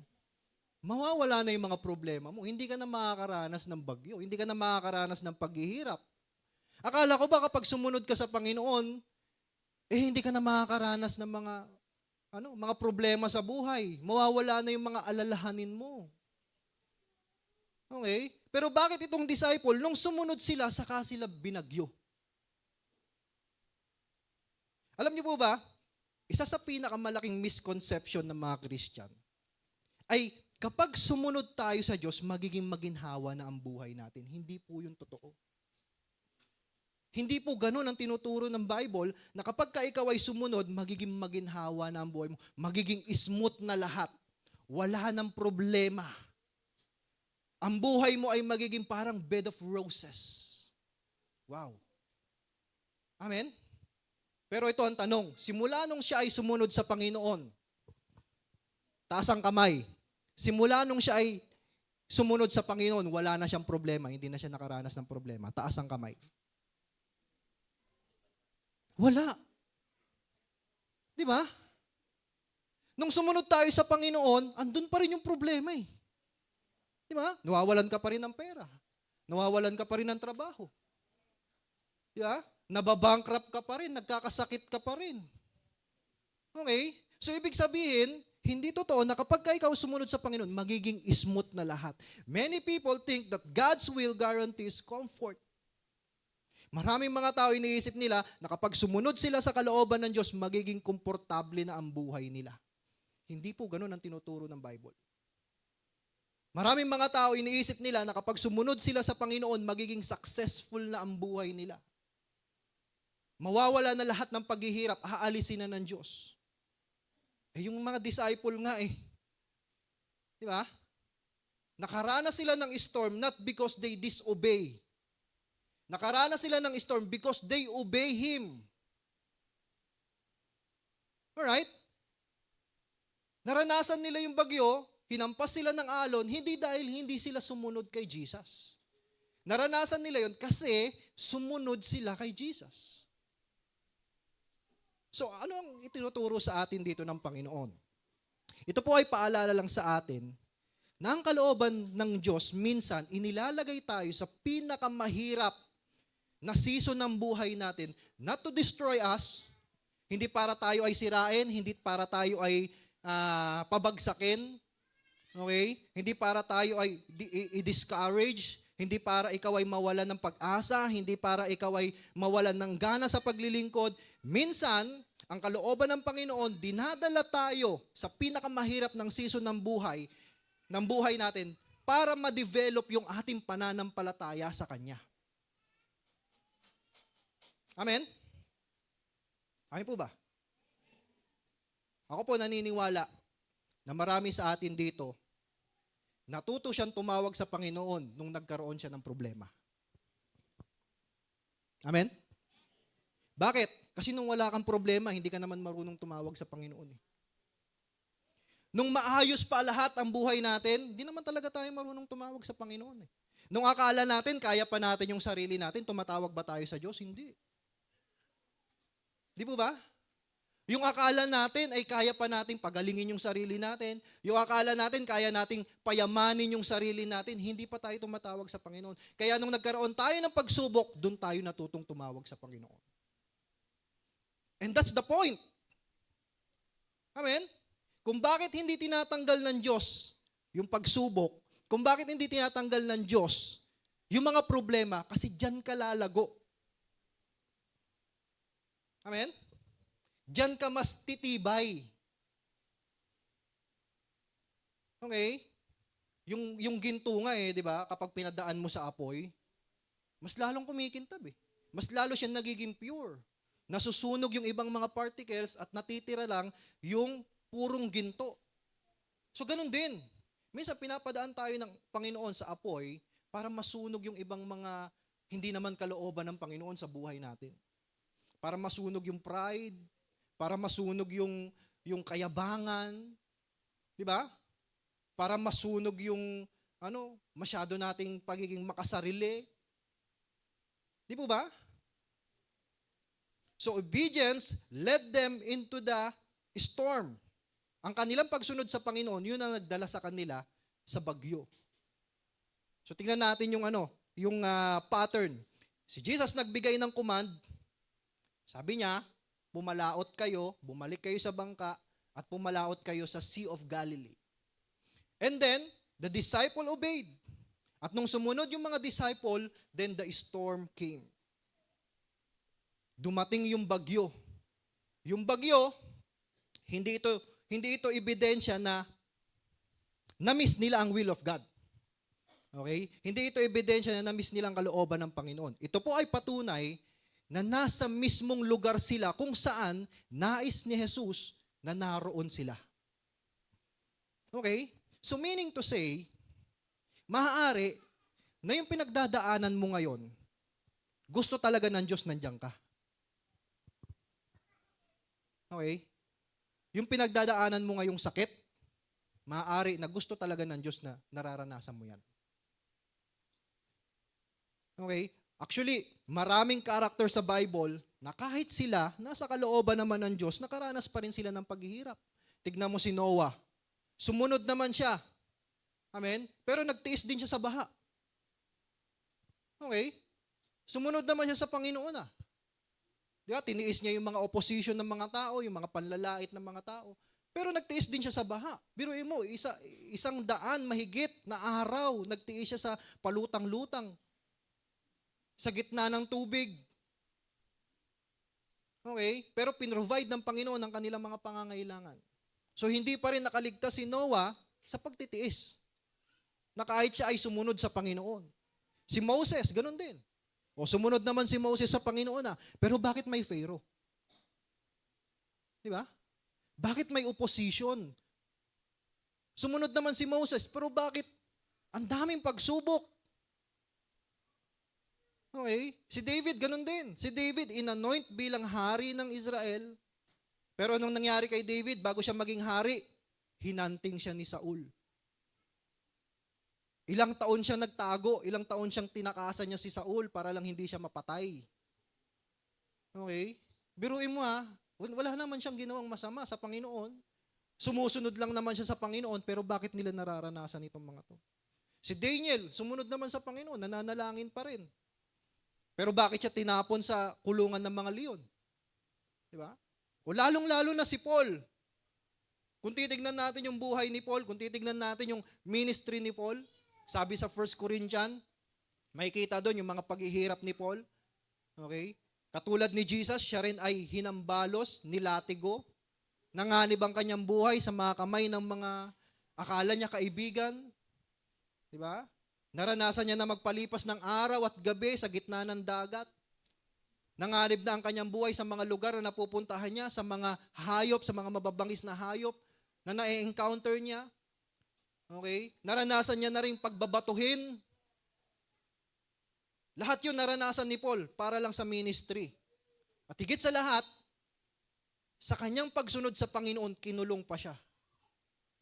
mawawala na yung mga problema mo. Hindi ka na makakaranas ng bagyo. Hindi ka na makakaranas ng paghihirap. Akala ko ba kapag sumunod ka sa Panginoon, hindi ka na makakaranas ng mga problema sa buhay. Mawawala na yung mga alalahanin mo. Okay? Pero bakit itong disciple, nung sumunod sila, saka sila binagyo? Alam niyo po ba, isa sa pinakamalaking misconception ng mga Christian ay kapag sumunod tayo sa Diyos, magiging maginhawa na ang buhay natin. Hindi po yun totoo. Hindi po ganun ang tinuturo ng Bible na kapag ka ikaw ay sumunod, magiging maginhawa na ang buhay mo. Magiging smooth na lahat. Wala nang problema. Ang buhay mo ay magiging parang bed of roses. Wow. Amen? Pero ito ang tanong, simula nung siya ay sumunod sa Panginoon, taas ang kamay. Simula nung siya ay sumunod sa Panginoon, wala na siyang problema, hindi na siya nakaranas ng problema. Taas ang kamay. Wala. Di ba? Nung sumunod tayo sa Panginoon, andun pa rin yung problema eh. Di ba? Nawawalan ka pa rin ng pera. Nawawalan ka pa rin ng trabaho. Di ba? Nababankrupt ka pa rin, nagkakasakit ka pa rin. Okay? So, ibig sabihin, hindi totoo na kapag ikaw sumunod sa Panginoon, magiging smooth na lahat. Many people think that God's will guarantees comfort. Maraming mga tao iniisip nila na kapag sumunod sila sa kalooban ng Diyos, magiging komportable na ang buhay nila. Hindi po ganun ang tinuturo ng Bible. Maraming mga tao iniisip nila na kapag sumunod sila sa Panginoon, magiging successful na ang buhay nila. Mawawala na lahat ng paghihirap, aalisin na ng Diyos. Yung mga disciple nga Di ba? Nakaranas sila ng storm not because they disobey. Nakaranas sila ng storm because they obey Him. Alright? Naranasan nila yung bagyo, hinampas sila ng alon, hindi dahil hindi sila sumunod kay Jesus. Naranasan nila yun kasi sumunod sila kay Jesus. So, ano ang itinuturo sa atin dito ng Panginoon? Ito po ay paalala lang sa atin na ang kalooban ng Diyos, minsan, inilalagay tayo sa pinakamahirap na season ng buhay natin, not to destroy us, hindi para tayo ay sirain, hindi para tayo ay pabagsakin, okay? Hindi para tayo ay i-discourage, hindi para ikaw ay mawalan ng pag-asa, hindi para ikaw ay mawalan ng gana sa paglilingkod. Minsan, ang kalooban ng Panginoon, dinadala tayo sa pinakamahirap ng season ng buhay natin para ma-develop yung ating pananampalataya sa Kanya. Amen? Amen po ba? Ako po naniniwala na marami sa atin dito, natuto siyang tumawag sa Panginoon nung nagkaroon siya ng problema. Amen? Bakit? Kasi nung wala kang problema, hindi ka naman marunong tumawag sa Panginoon. Nung maayos pa lahat ang buhay natin, hindi naman talaga tayo marunong tumawag sa Panginoon. Nung akala natin, kaya pa natin yung sarili natin, tumatawag ba tayo sa Diyos? Hindi. Di po ba? Yung akala natin ay kaya pa nating pagalingin yung sarili natin. Yung akala natin kaya nating payamanin yung sarili natin. Hindi pa tayo tumatawag sa Panginoon. Kaya nung nagkaroon tayo ng pagsubok, doon tayo natutong tumawag sa Panginoon. And that's the point. Amen? Kung bakit hindi tinatanggal ng Diyos yung pagsubok, kung bakit hindi tinatanggal ng Diyos yung mga problema, kasi dyan ka lalago. Amen? Diyan ka mas titibay. Okay? Yung ginto nga di ba? Kapag pinadaan mo sa apoy, mas lalong kumikintab Mas lalo siya nagiging pure. Nasusunog yung ibang mga particles at natitira lang yung purong ginto. So ganun din. Minsan pinapadaan tayo ng Panginoon sa apoy para masunog yung ibang mga hindi naman kalooban ng Panginoon sa buhay natin. Para masunog yung pride, para masunog yung kayabangan, di ba? Para masunog yung masyado nating pagiging makasarili. Di po ba? So obedience led them into the storm. Ang kanilang pagsunod sa Panginoon, yun ang nagdala sa kanila sa bagyo. So tingnan natin yung pattern. Si Jesus nagbigay ng command. Sabi niya, pumalaot kayo, bumalik kayo sa bangka, at pumalaot kayo sa Sea of Galilee. And then, the disciple obeyed. At nung sumunod yung mga disciple, then the storm came. Dumating yung bagyo. Yung bagyo, hindi ito ebidensya na na-miss nila ang will of God. Okay? Hindi ito ebidensya na na-miss nila ang kalooban ng Panginoon. Ito po ay patunay na nasa mismong lugar sila kung saan nais ni Jesus na naroon sila. Okay? So meaning to say, maaari na yung pinagdadaanan mo ngayon, gusto talaga ng Diyos nandiyan ka. Okay? Yung pinagdadaanan mo ngayong sakit, maaari na gusto talaga ng Diyos na nararanasan mo yan. Okay? Actually, maraming character sa Bible na kahit sila, nasa kalooban naman ng Diyos, nakaranas pa rin sila ng paghihirap. Tignan mo si Noah. Sumunod naman siya. Amen? Pero nagtiis din siya sa baha. Okay? Sumunod naman siya sa Panginoon Di ba? Tiniis niya yung mga opposition ng mga tao, yung mga panlalait ng mga tao. Pero nagtiis din siya sa baha. Biruin mo, isang daan mahigit na araw, nagtiis siya sa palutang-lutang. Sa gitna ng tubig. Okay? Pero pinrovide ng Panginoon ang kanilang mga pangangailangan. So hindi pa rin nakaligtas si Noah sa pagtitiis. Na kahit siya ay sumunod sa Panginoon. Si Moses, ganun din. O sumunod naman si Moses sa Panginoon pero bakit may Pharaoh? Di ba? Bakit may opposition? Sumunod naman si Moses, pero bakit ang daming pagsubok? Okay? Si David, ganun din. Si David, inanoint bilang hari ng Israel. Pero anong nangyari kay David, bago siya maging hari, hinanting siya ni Saul. Ilang taon siya nagtago, ilang taon siyang tinakasan niya si Saul para lang hindi siya mapatay. Okay? Biruin mo wala naman siyang ginawang masama sa Panginoon. Sumusunod lang naman siya sa Panginoon, pero bakit nila nararanasan itong mga to? Si Daniel, sumunod naman sa Panginoon, nananalangin pa rin. Pero bakit siya tinapon sa kulungan ng mga leon? Di ba? O lalong-lalo na si Paul. Kung titignan natin yung buhay ni Paul, kung titignan natin yung ministry ni Paul, sabi sa 1 Corinthians, makikita doon yung mga paghihirap ni Paul. Okay? Katulad ni Jesus, siya rin ay hinambalos, nilatigo, nanganib ang kanyang buhay sa mga kamay ng mga akala niya kaibigan. Di ba? Naranasan niya na magpalipas ng araw at gabi sa gitna ng dagat. Nanganib na ang kanyang buhay sa mga lugar na napupuntahan niya, sa mga hayop, sa mga mababangis na hayop na na-encounter niya. Okay? Naranasan niya na rin pagbabatuhin. Lahat yun naranasan ni Paul para lang sa ministry. At higit sa lahat, sa kanyang pagsunod sa Panginoon, kinulong pa siya.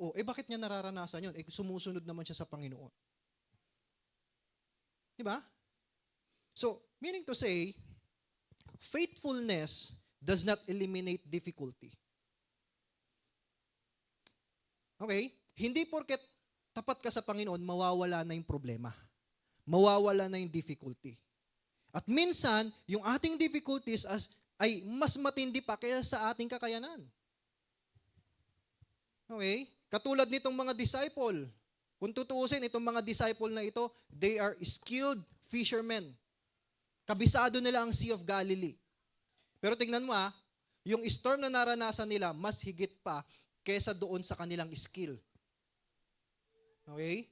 Bakit niya nararanasan yun? Sumusunod naman siya sa Panginoon. Diba? So, meaning to say, faithfulness does not eliminate difficulty. Okay? Hindi porket tapat ka sa Panginoon, mawawala na yung problema. Mawawala na yung difficulty. At minsan, yung ating difficulties ay mas matindi pa kaya sa ating kakayanan. Okay? Katulad nitong mga disciple. Kung tutuusin, itong mga disciple na ito, they are skilled fishermen. Kabisado nila ang Sea of Galilee. Pero tingnan mo yung storm na naranasan nila, mas higit pa kesa doon sa kanilang skill. Okay?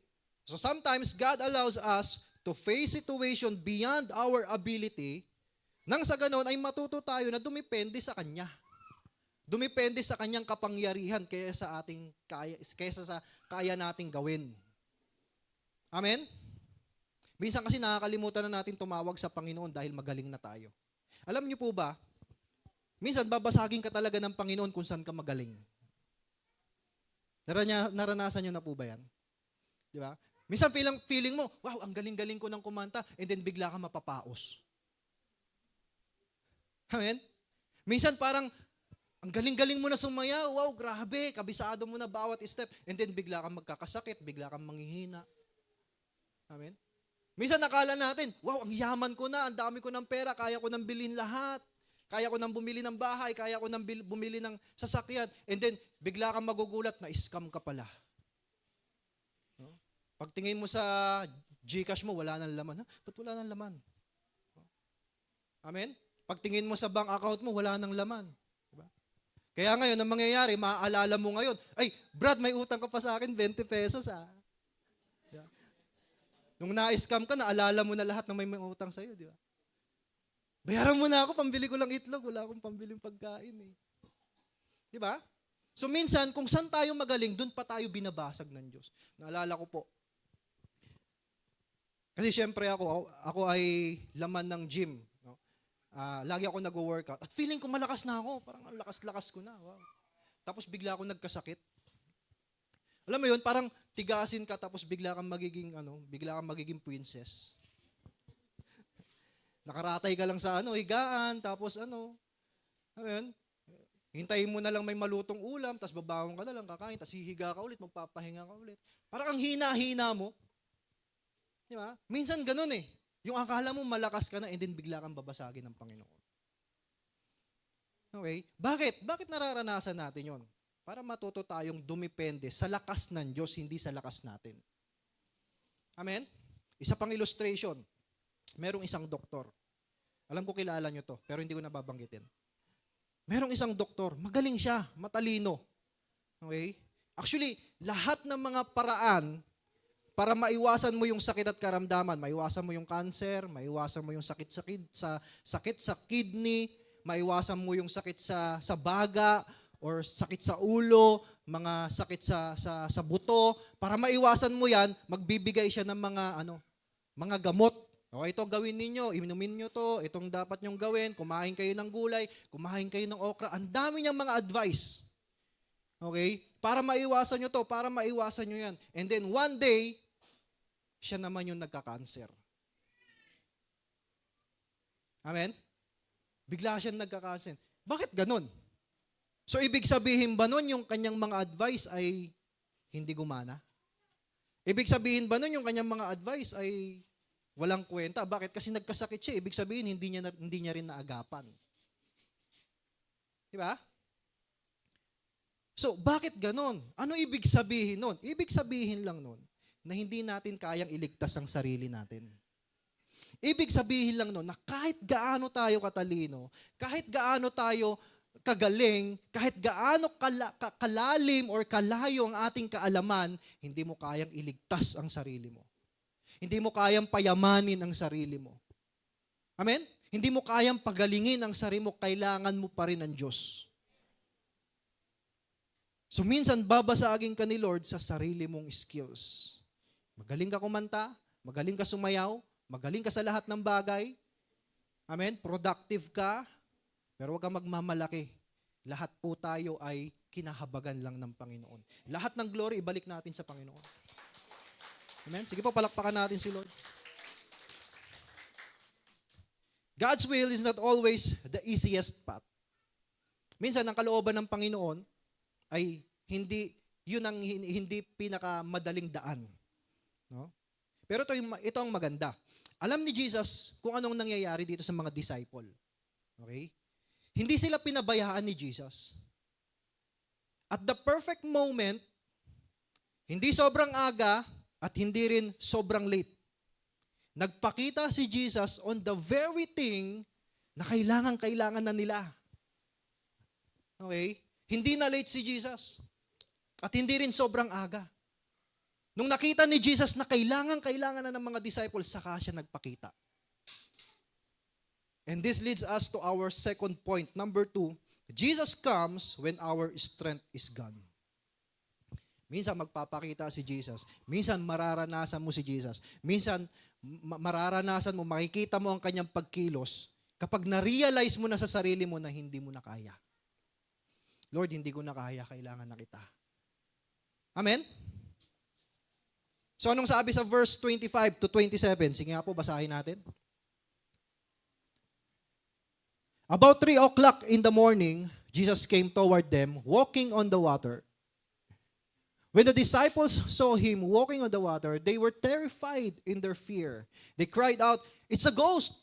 So sometimes God allows us to face situation beyond our ability, nang sa ganon ay matuto tayo na dumepende sa Kanya. Dumepende sa Kanyang kapangyarihan kaysa sa kaya nating gawin. Amen? Minsan kasi nakakalimutan na natin tumawag sa Panginoon dahil magaling na tayo. Alam niyo po ba, minsan babasagin ka talaga ng Panginoon kung saan ka magaling. Naranasan niyo na po ba yan? Di ba? Minsan feeling mo, wow, ang galing-galing ko ng kumanta, and then bigla ka mapapaos. Amen? Minsan parang, ang galing-galing mo na sumayaw, wow, grabe, kabisado mo na bawat step, and then bigla kang magkakasakit, bigla kang manghihina. Amen? Minsan nakala natin, wow, ang yaman ko na, ang dami ko ng pera, kaya ko nang bilhin lahat. Kaya ko nang bumili ng bahay, kaya ko nang bumili ng sasakyan, and then bigla kang magugulat na scam ka pala. Pagtingin mo sa GCash mo, wala nang laman. Ba't wala nang laman? Amen? Pagtingin mo sa bank account mo, wala nang laman. Diba? Kaya ngayon, ang mangyayari, maaalala mo ngayon, ay, Brad, may utang ka pa sa akin, 20 pesos Diba? Nung na-scam ka, naalala mo na lahat na may utang sa'yo, di ba? Bayaran mo na ako, pambili ko lang itlog, wala akong pambiling pagkain Di ba? So minsan, kung saan tayo magaling, doon pa tayo binabasag ng Diyos. Naalala ko po, kasi syempre ako ay laman ng gym. No? Lagi ako nag-workout. At feeling ko malakas na ako. Parang ang lakas-lakas ko na. Wow. Tapos bigla ako nagkasakit. Alam mo yun, parang tigasin ka tapos bigla kang magiging princess. Nakaratay ka lang sa higaan, tapos ayun, hintayin mo na lang may malutong ulam, tapos babangon ka na lang, kakain, tapos hihiga ka ulit, magpapahinga ka ulit. Parang ang hina-hina mo. Di ba? Minsan ganun Yung akala mo malakas ka na, and then bigla kang babasagin ng Panginoon. Okay? Bakit? Bakit nararanasan natin yon? Para matuto tayong dumepende sa lakas ng Diyos, hindi sa lakas natin. Amen? Isa pang illustration. Merong isang doktor. Alam ko kilala nyo to, pero hindi ko nababanggitin. Merong isang doktor, magaling siya, matalino. Okay? Actually, lahat ng mga paraan para maiwasan mo yung sakit at karamdaman, maiwasan mo yung cancer, maiwasan mo yung sakit sa kidney, maiwasan mo yung sakit sa baga, or sakit sa ulo, mga sakit sa buto, para maiwasan mo yan, magbibigay siya ng mga gamot. Okay, ito gawin ninyo, inumin nyo to, itong dapat nyong gawin, kumain kayo ng gulay, kumain kayo ng okra, ang dami niyang mga advice. Okay? Para maiwasan nyo to, para maiwasan nyo yan. And then one day, siya naman yung nagka-cancer. Amen? Bigla siya nagka-cancer. Bakit ganun? So, ibig sabihin ba nun yung kanyang mga advice ay hindi gumana? Ibig sabihin ba nun yung kanyang mga advice ay walang kwenta? Bakit? Kasi nagkasakit siya. Ibig sabihin, hindi niya rin naagapan. Diba? So, bakit ganon? Ano ibig sabihin nun? Ibig sabihin lang nun na hindi natin kayang iligtas ang sarili natin. Ibig sabihin lang nun na kahit gaano tayo katalino, kahit gaano tayo kagaling, kahit gaano kalalim or kalayo ang ating kaalaman, hindi mo kayang iligtas ang sarili mo. Hindi mo kayang payamanin ang sarili mo. Amen? Hindi mo kayang pagalingin ang sarili mo, kailangan mo pa rin ng Diyos. So minsan babasagin ka ni Lord sa sarili mong skills. Magaling ka kumanta, magaling ka sumayaw, magaling ka sa lahat ng bagay. Amen? Productive ka, pero huwag kang magmamalaki. Lahat po tayo ay kinahabagan lang ng Panginoon. Lahat ng glory, ibalik natin sa Panginoon. Amen? Sige po, palakpakan natin si Lord. God's will is not always the easiest path. Minsan, ang kalooban ng Panginoon ay hindi pinakamadaling daan. No? Pero ito ang maganda. Alam ni Jesus kung anong nangyayari dito sa mga disciple. Okay? Hindi sila pinabayaan ni Jesus. At the perfect moment, hindi sobrang aga at hindi rin sobrang late. Nagpakita si Jesus on the very thing na kailangan na nila. Okay? Hindi na late si Jesus. At hindi rin sobrang aga. Nung nakita ni Jesus na kailangan na ng mga disciples, saka siya nagpakita. And this leads us to our second point. Number 2, Jesus comes when our strength is gone. Minsan magpapakita si Jesus. Minsan mararanasan mo si Jesus. Minsan mararanasan mo, makikita mo ang kanyang pagkilos kapag na-realize mo na sa sarili mo na hindi mo na kaya. Lord, hindi ko na kaya, kailangan na kita. Amen? So anong sabi sa verse 25 to 27? Sige nga po, basahin natin. About 3 o'clock in the morning, Jesus came toward them, walking on the water. When the disciples saw him walking on the water, they were terrified in their fear. They cried out, "It's a ghost!"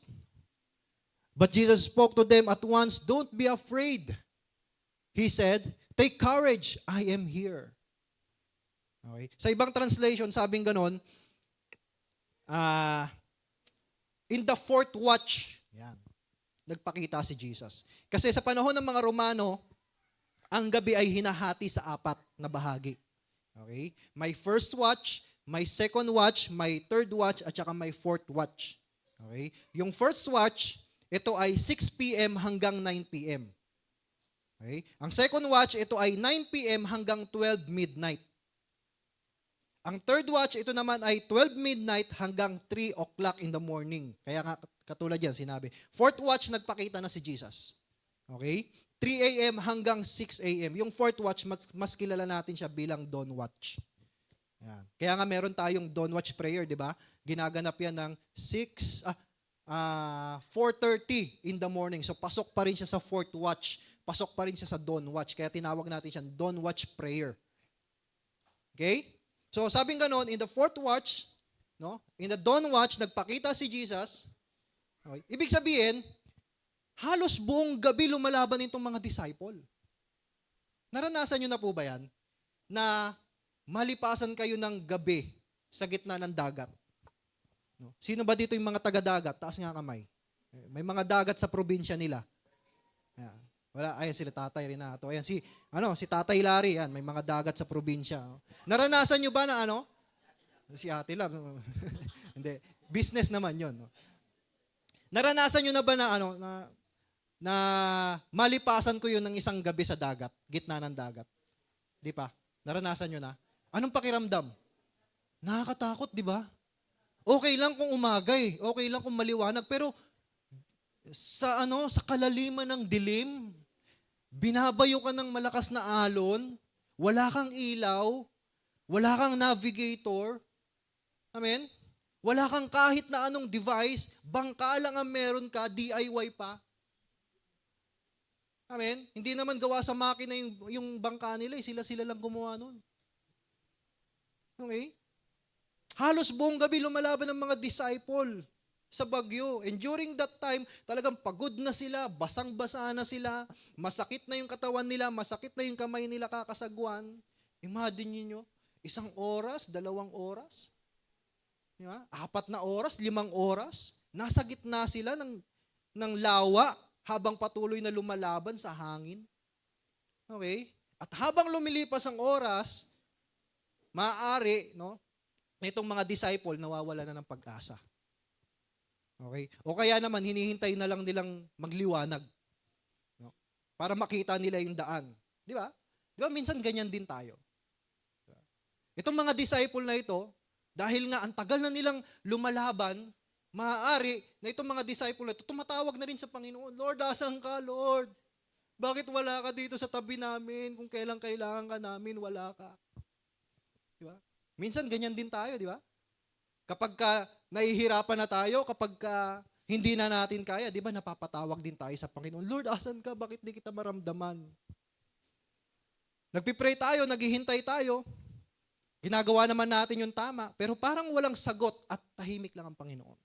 But Jesus spoke to them at once, "Don't be afraid." He said, "Take courage, I am here." Okay. Sa ibang translation, sabing ganon, in the fourth watch, yan, nagpakita si Jesus. Kasi sa panahon ng mga Romano, ang gabi ay hinahati sa 4 na bahagi. Okay? May first watch, may second watch, may third watch, at saka may fourth watch. Okay? Yung first watch, ito ay 6 p.m. hanggang 9 p.m. Okay? Ang second watch, ito ay 9 p.m. hanggang 12 midnight. Ang third watch, ito naman ay 12 midnight hanggang 3 o'clock in the morning. Kaya nga, katulad yan, sinabi. Fourth watch, nagpakita na si Jesus. Okay? 3 a.m. hanggang 6 a.m. Yung fourth watch, mas kilala natin siya bilang dawn watch. Yan. Kaya nga meron tayong dawn watch prayer, di ba? Ginaganap yan ng 4:30 in the morning. So pasok pa rin siya sa fourth watch. Pasok pa rin siya sa dawn watch. Kaya tinawag natin siya dawn watch prayer. Okay? So sabing ganon, in the fourth watch, no? In the dawn watch, nagpakita si Jesus. Okay. Ibig sabihin, halos buong gabi lumalaban itong mga disciple. Naranasan nyo na po ba yan? Na malipasan kayo ng gabi sa gitna ng dagat. No? Sino ba dito yung mga taga-dagat? Taas nga kamay. May mga dagat sa probinsya nila. Yan. Wala, ayan sila Tatay Renato. Ayan si Tatay Larry, yan, may mga dagat sa probinsya. Naranasan nyo ba na si Ate Lab? Hindi, business naman 'yon. No? Naranasan nyo na ba na malipasan ko 'yun ng isang gabi sa dagat, gitna ng dagat? Di pa? Naranasan nyo na? Anong pakiramdam? Nakakatakot, di ba? Okay lang kung umaga okay lang kung maliwanag, pero sa kalaliman ng dilim, binabayo ka ng malakas na alon, wala kang ilaw, wala kang navigator, amen? Wala kang kahit na anong device, bangka lang ang meron ka, DIY pa. Amen? Hindi naman gawa sa makina yung bangka nila, sila lang gumawa nun. Okay? Halos buong gabi lumalaban ng mga disciple sa bagyo. And during that time, talagang pagod na sila, basang-basa na sila, masakit na yung katawan nila, masakit na yung kamay nila kakasagwan. Imagine niyo, 1 oras, 2 oras, 4 na oras, 5 oras, nasa gitna sila ng lawa habang patuloy na lumalaban sa hangin. Okay? At habang lumilipas ang oras, maaari, itong mga disciple nawawala na ng pag-asa. Okay? O kaya naman, hinihintay na lang nilang magliwanag. No? Para makita nila yung daan. Di ba? Di ba minsan ganyan din tayo? Itong mga disciple na ito, dahil nga ang tagal na nilang lumalaban, maaari na itong mga disciple na ito, tumatawag na rin sa Panginoon, Lord, asan ka, Lord? Bakit wala ka dito sa tabi namin? Kung kailan kailangan ka namin, wala ka. Di ba? Minsan ganyan din tayo, di ba? Kapag nahihirapan na tayo, kapag hindi na natin kaya, di ba napapatawag din tayo sa Panginoon, Lord, asan ka? Bakit di kita maramdaman? Nagpipray tayo, naghihintay tayo. Ginagawa naman natin yung tama, pero parang walang sagot at tahimik lang ang Panginoon.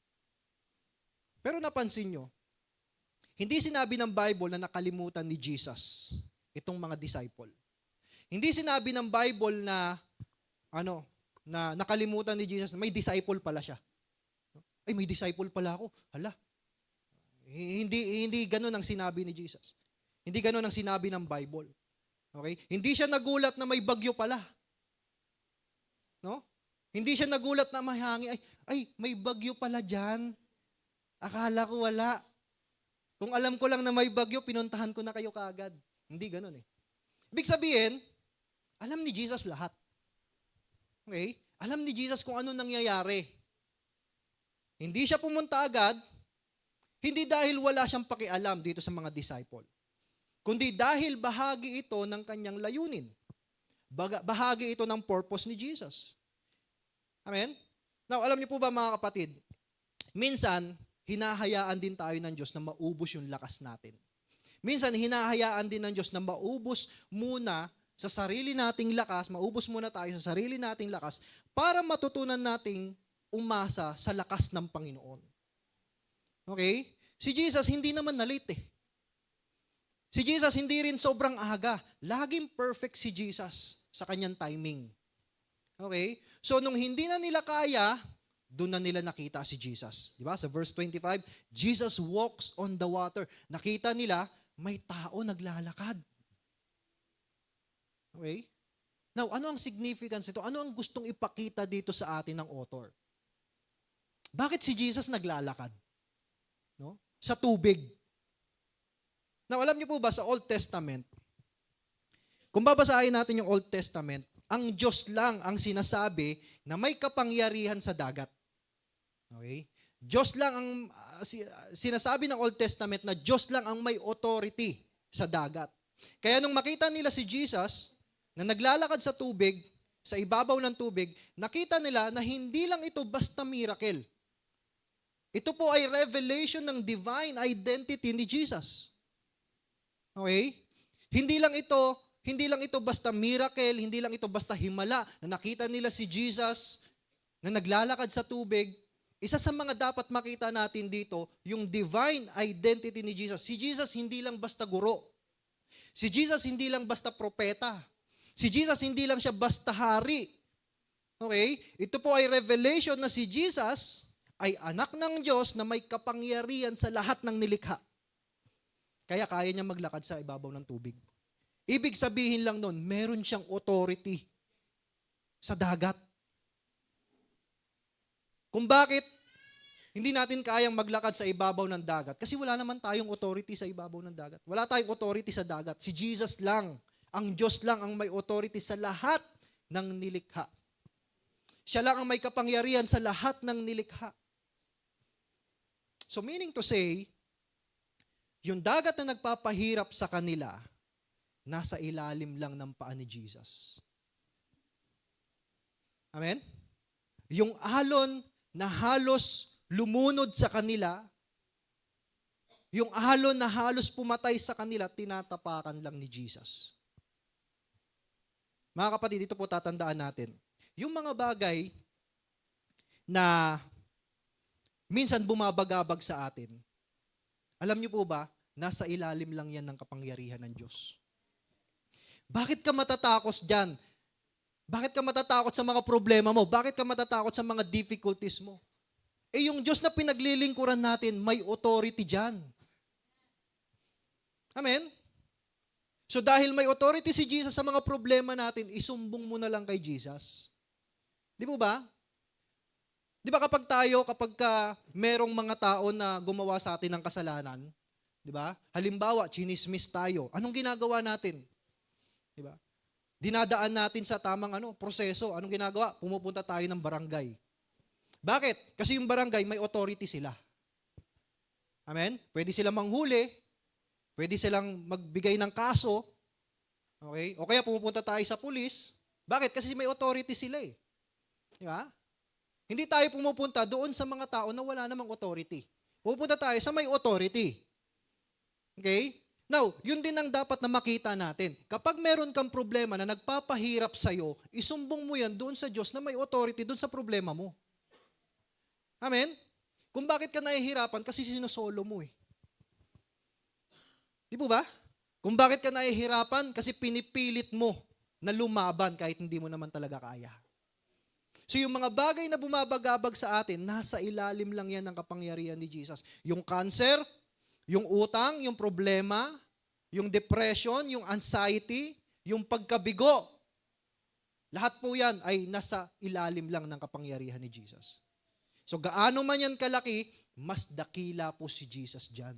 Pero napansin nyo, hindi sinabi ng Bible na nakalimutan ni Jesus itong mga disciple. Hindi sinabi ng Bible na nakalimutan ni Jesus, may disciple pala siya. Ay, may disciple pala ako. Hala. Hindi ganoon ang sinabi ni Jesus. Hindi ganoon ang sinabi ng Bible. Okay? Hindi siya nagulat na may bagyo pala. No? Hindi siya nagulat na may hangin. Ay, may bagyo pala dyan. Akala ko wala. Kung alam ko lang na may bagyo, pinuntahan ko na kayo kaagad. Hindi ganoon eh. Ibig sabihin, alam ni Jesus lahat. Okay? Alam ni Jesus kung ano nangyayari. Hindi siya pumunta agad, hindi dahil wala siyang pakialam dito sa mga disciple, kundi dahil bahagi ito ng kanyang layunin. Bahagi ito ng purpose ni Jesus. Amen? Now, alam niyo po ba mga kapatid, minsan, hinahayaan din tayo ng Diyos na maubos yung lakas natin. Minsan, hinahayaan din ng Diyos na maubos muna sa sarili nating lakas, maubos muna tayo sa sarili nating lakas para matutunan nating umasa sa lakas ng Panginoon. Okay? Si Jesus hindi naman na-late eh. Si Jesus hindi rin sobrang aga. Laging perfect si Jesus sa kanyang timing. Okay? So nung hindi na nila kaya, doon na nila nakita si Jesus. Di ba? Sa verse 25, Jesus walks on the water. Nakita nila, may tao naglalakad. Okay? Now, ano ang significance nito? Ano ang gustong ipakita dito sa atin ng author? Bakit si Jesus naglalakad? No? Sa tubig. Now, alam niyo po ba sa Old Testament, kung babasahin natin yung Old Testament, ang Diyos lang ang sinasabi na may kapangyarihan sa dagat. Okay? Diyos lang ang sinasabi ng Old Testament na Diyos lang ang may authority sa dagat. Kaya nung makita nila si Jesus na naglalakad sa tubig, sa ibabaw ng tubig, nakita nila na hindi lang ito basta miracle. Ito po ay revelation ng divine identity ni Jesus. Okay? Hindi lang ito basta miracle, hindi lang ito basta himala na nakita nila si Jesus na naglalakad sa tubig. Isa sa mga dapat makita natin dito, yung divine identity ni Jesus. Si Jesus hindi lang basta guro. Si Jesus hindi lang basta propeta. Si Jesus hindi lang siya basta hari. Okay? Ito po ay revelation na si Jesus ay anak ng Diyos na may kapangyarihan sa lahat ng nilikha. Kaya kaya niya maglakad sa ibabaw ng tubig. Ibig sabihin lang nun, meron siyang authority sa dagat. Kung bakit hindi natin kayang maglakad sa ibabaw ng dagat? Kasi wala naman tayong authority sa ibabaw ng dagat. Wala tayong authority sa dagat. Si Jesus lang, ang Diyos lang ang may authority sa lahat ng nilikha. Siya lang ang may kapangyarihan sa lahat ng nilikha. So meaning to say, yung dagat na nagpapahirap sa kanila, nasa ilalim lang ng paa ni Jesus. Amen? Yung alon na halos lumunod sa kanila, yung alon na halos pumatay sa kanila, tinatapakan lang ni Jesus. Mga kapatid, dito po tatandaan natin, yung mga bagay na minsan bumabagabag sa atin, alam niyo po ba, nasa ilalim lang yan ng kapangyarihan ng Diyos. Bakit ka matatakot dyan? Bakit ka matatakot sa mga problema mo? Bakit ka matatakot sa mga difficulties mo? Eh yung Diyos na pinaglilingkuran natin, may authority dyan. Amen? So dahil may authority si Jesus sa mga problema natin, isumbong mo na lang kay Jesus. Di po ba? Di ba kapag merong mga tao na gumawa sa atin ng kasalanan, di ba? Halimbawa, chinismis tayo. Anong ginagawa natin? Di ba? Dinadaan natin sa tamang proseso. Anong ginagawa? Pumupunta tayo ng barangay. Bakit? Kasi yung barangay, may authority sila. Amen? Pwede silang manghuli, pwede silang magbigay ng kaso, okay? O kaya pumupunta tayo sa pulis. Bakit? Kasi may authority sila eh. Di ba? Hindi tayo pumupunta doon sa mga tao na wala namang authority. Pupunta tayo sa may authority. Okay? Now, yun din ang dapat na makita natin. Kapag meron kang problema na nagpapahirap sa'yo, isumbong mo yan doon sa Diyos na may authority doon sa problema mo. Amen? Kung bakit ka nahihirapan, kasi sinusolo mo eh. Di po ba? Kung bakit ka nahihirapan, kasi pinipilit mo na lumaban kahit hindi mo naman talaga kaya. So yung mga bagay na bumabagabag sa atin, nasa ilalim lang yan ng kapangyarihan ni Jesus. Yung cancer, Yung utang, yung problema, yung depression, yung anxiety, yung pagkabigo. Lahat po yan ay nasa ilalim lang ng kapangyarihan ni Jesus. So gaano man yan kalaki, mas dakila po si Jesus dyan.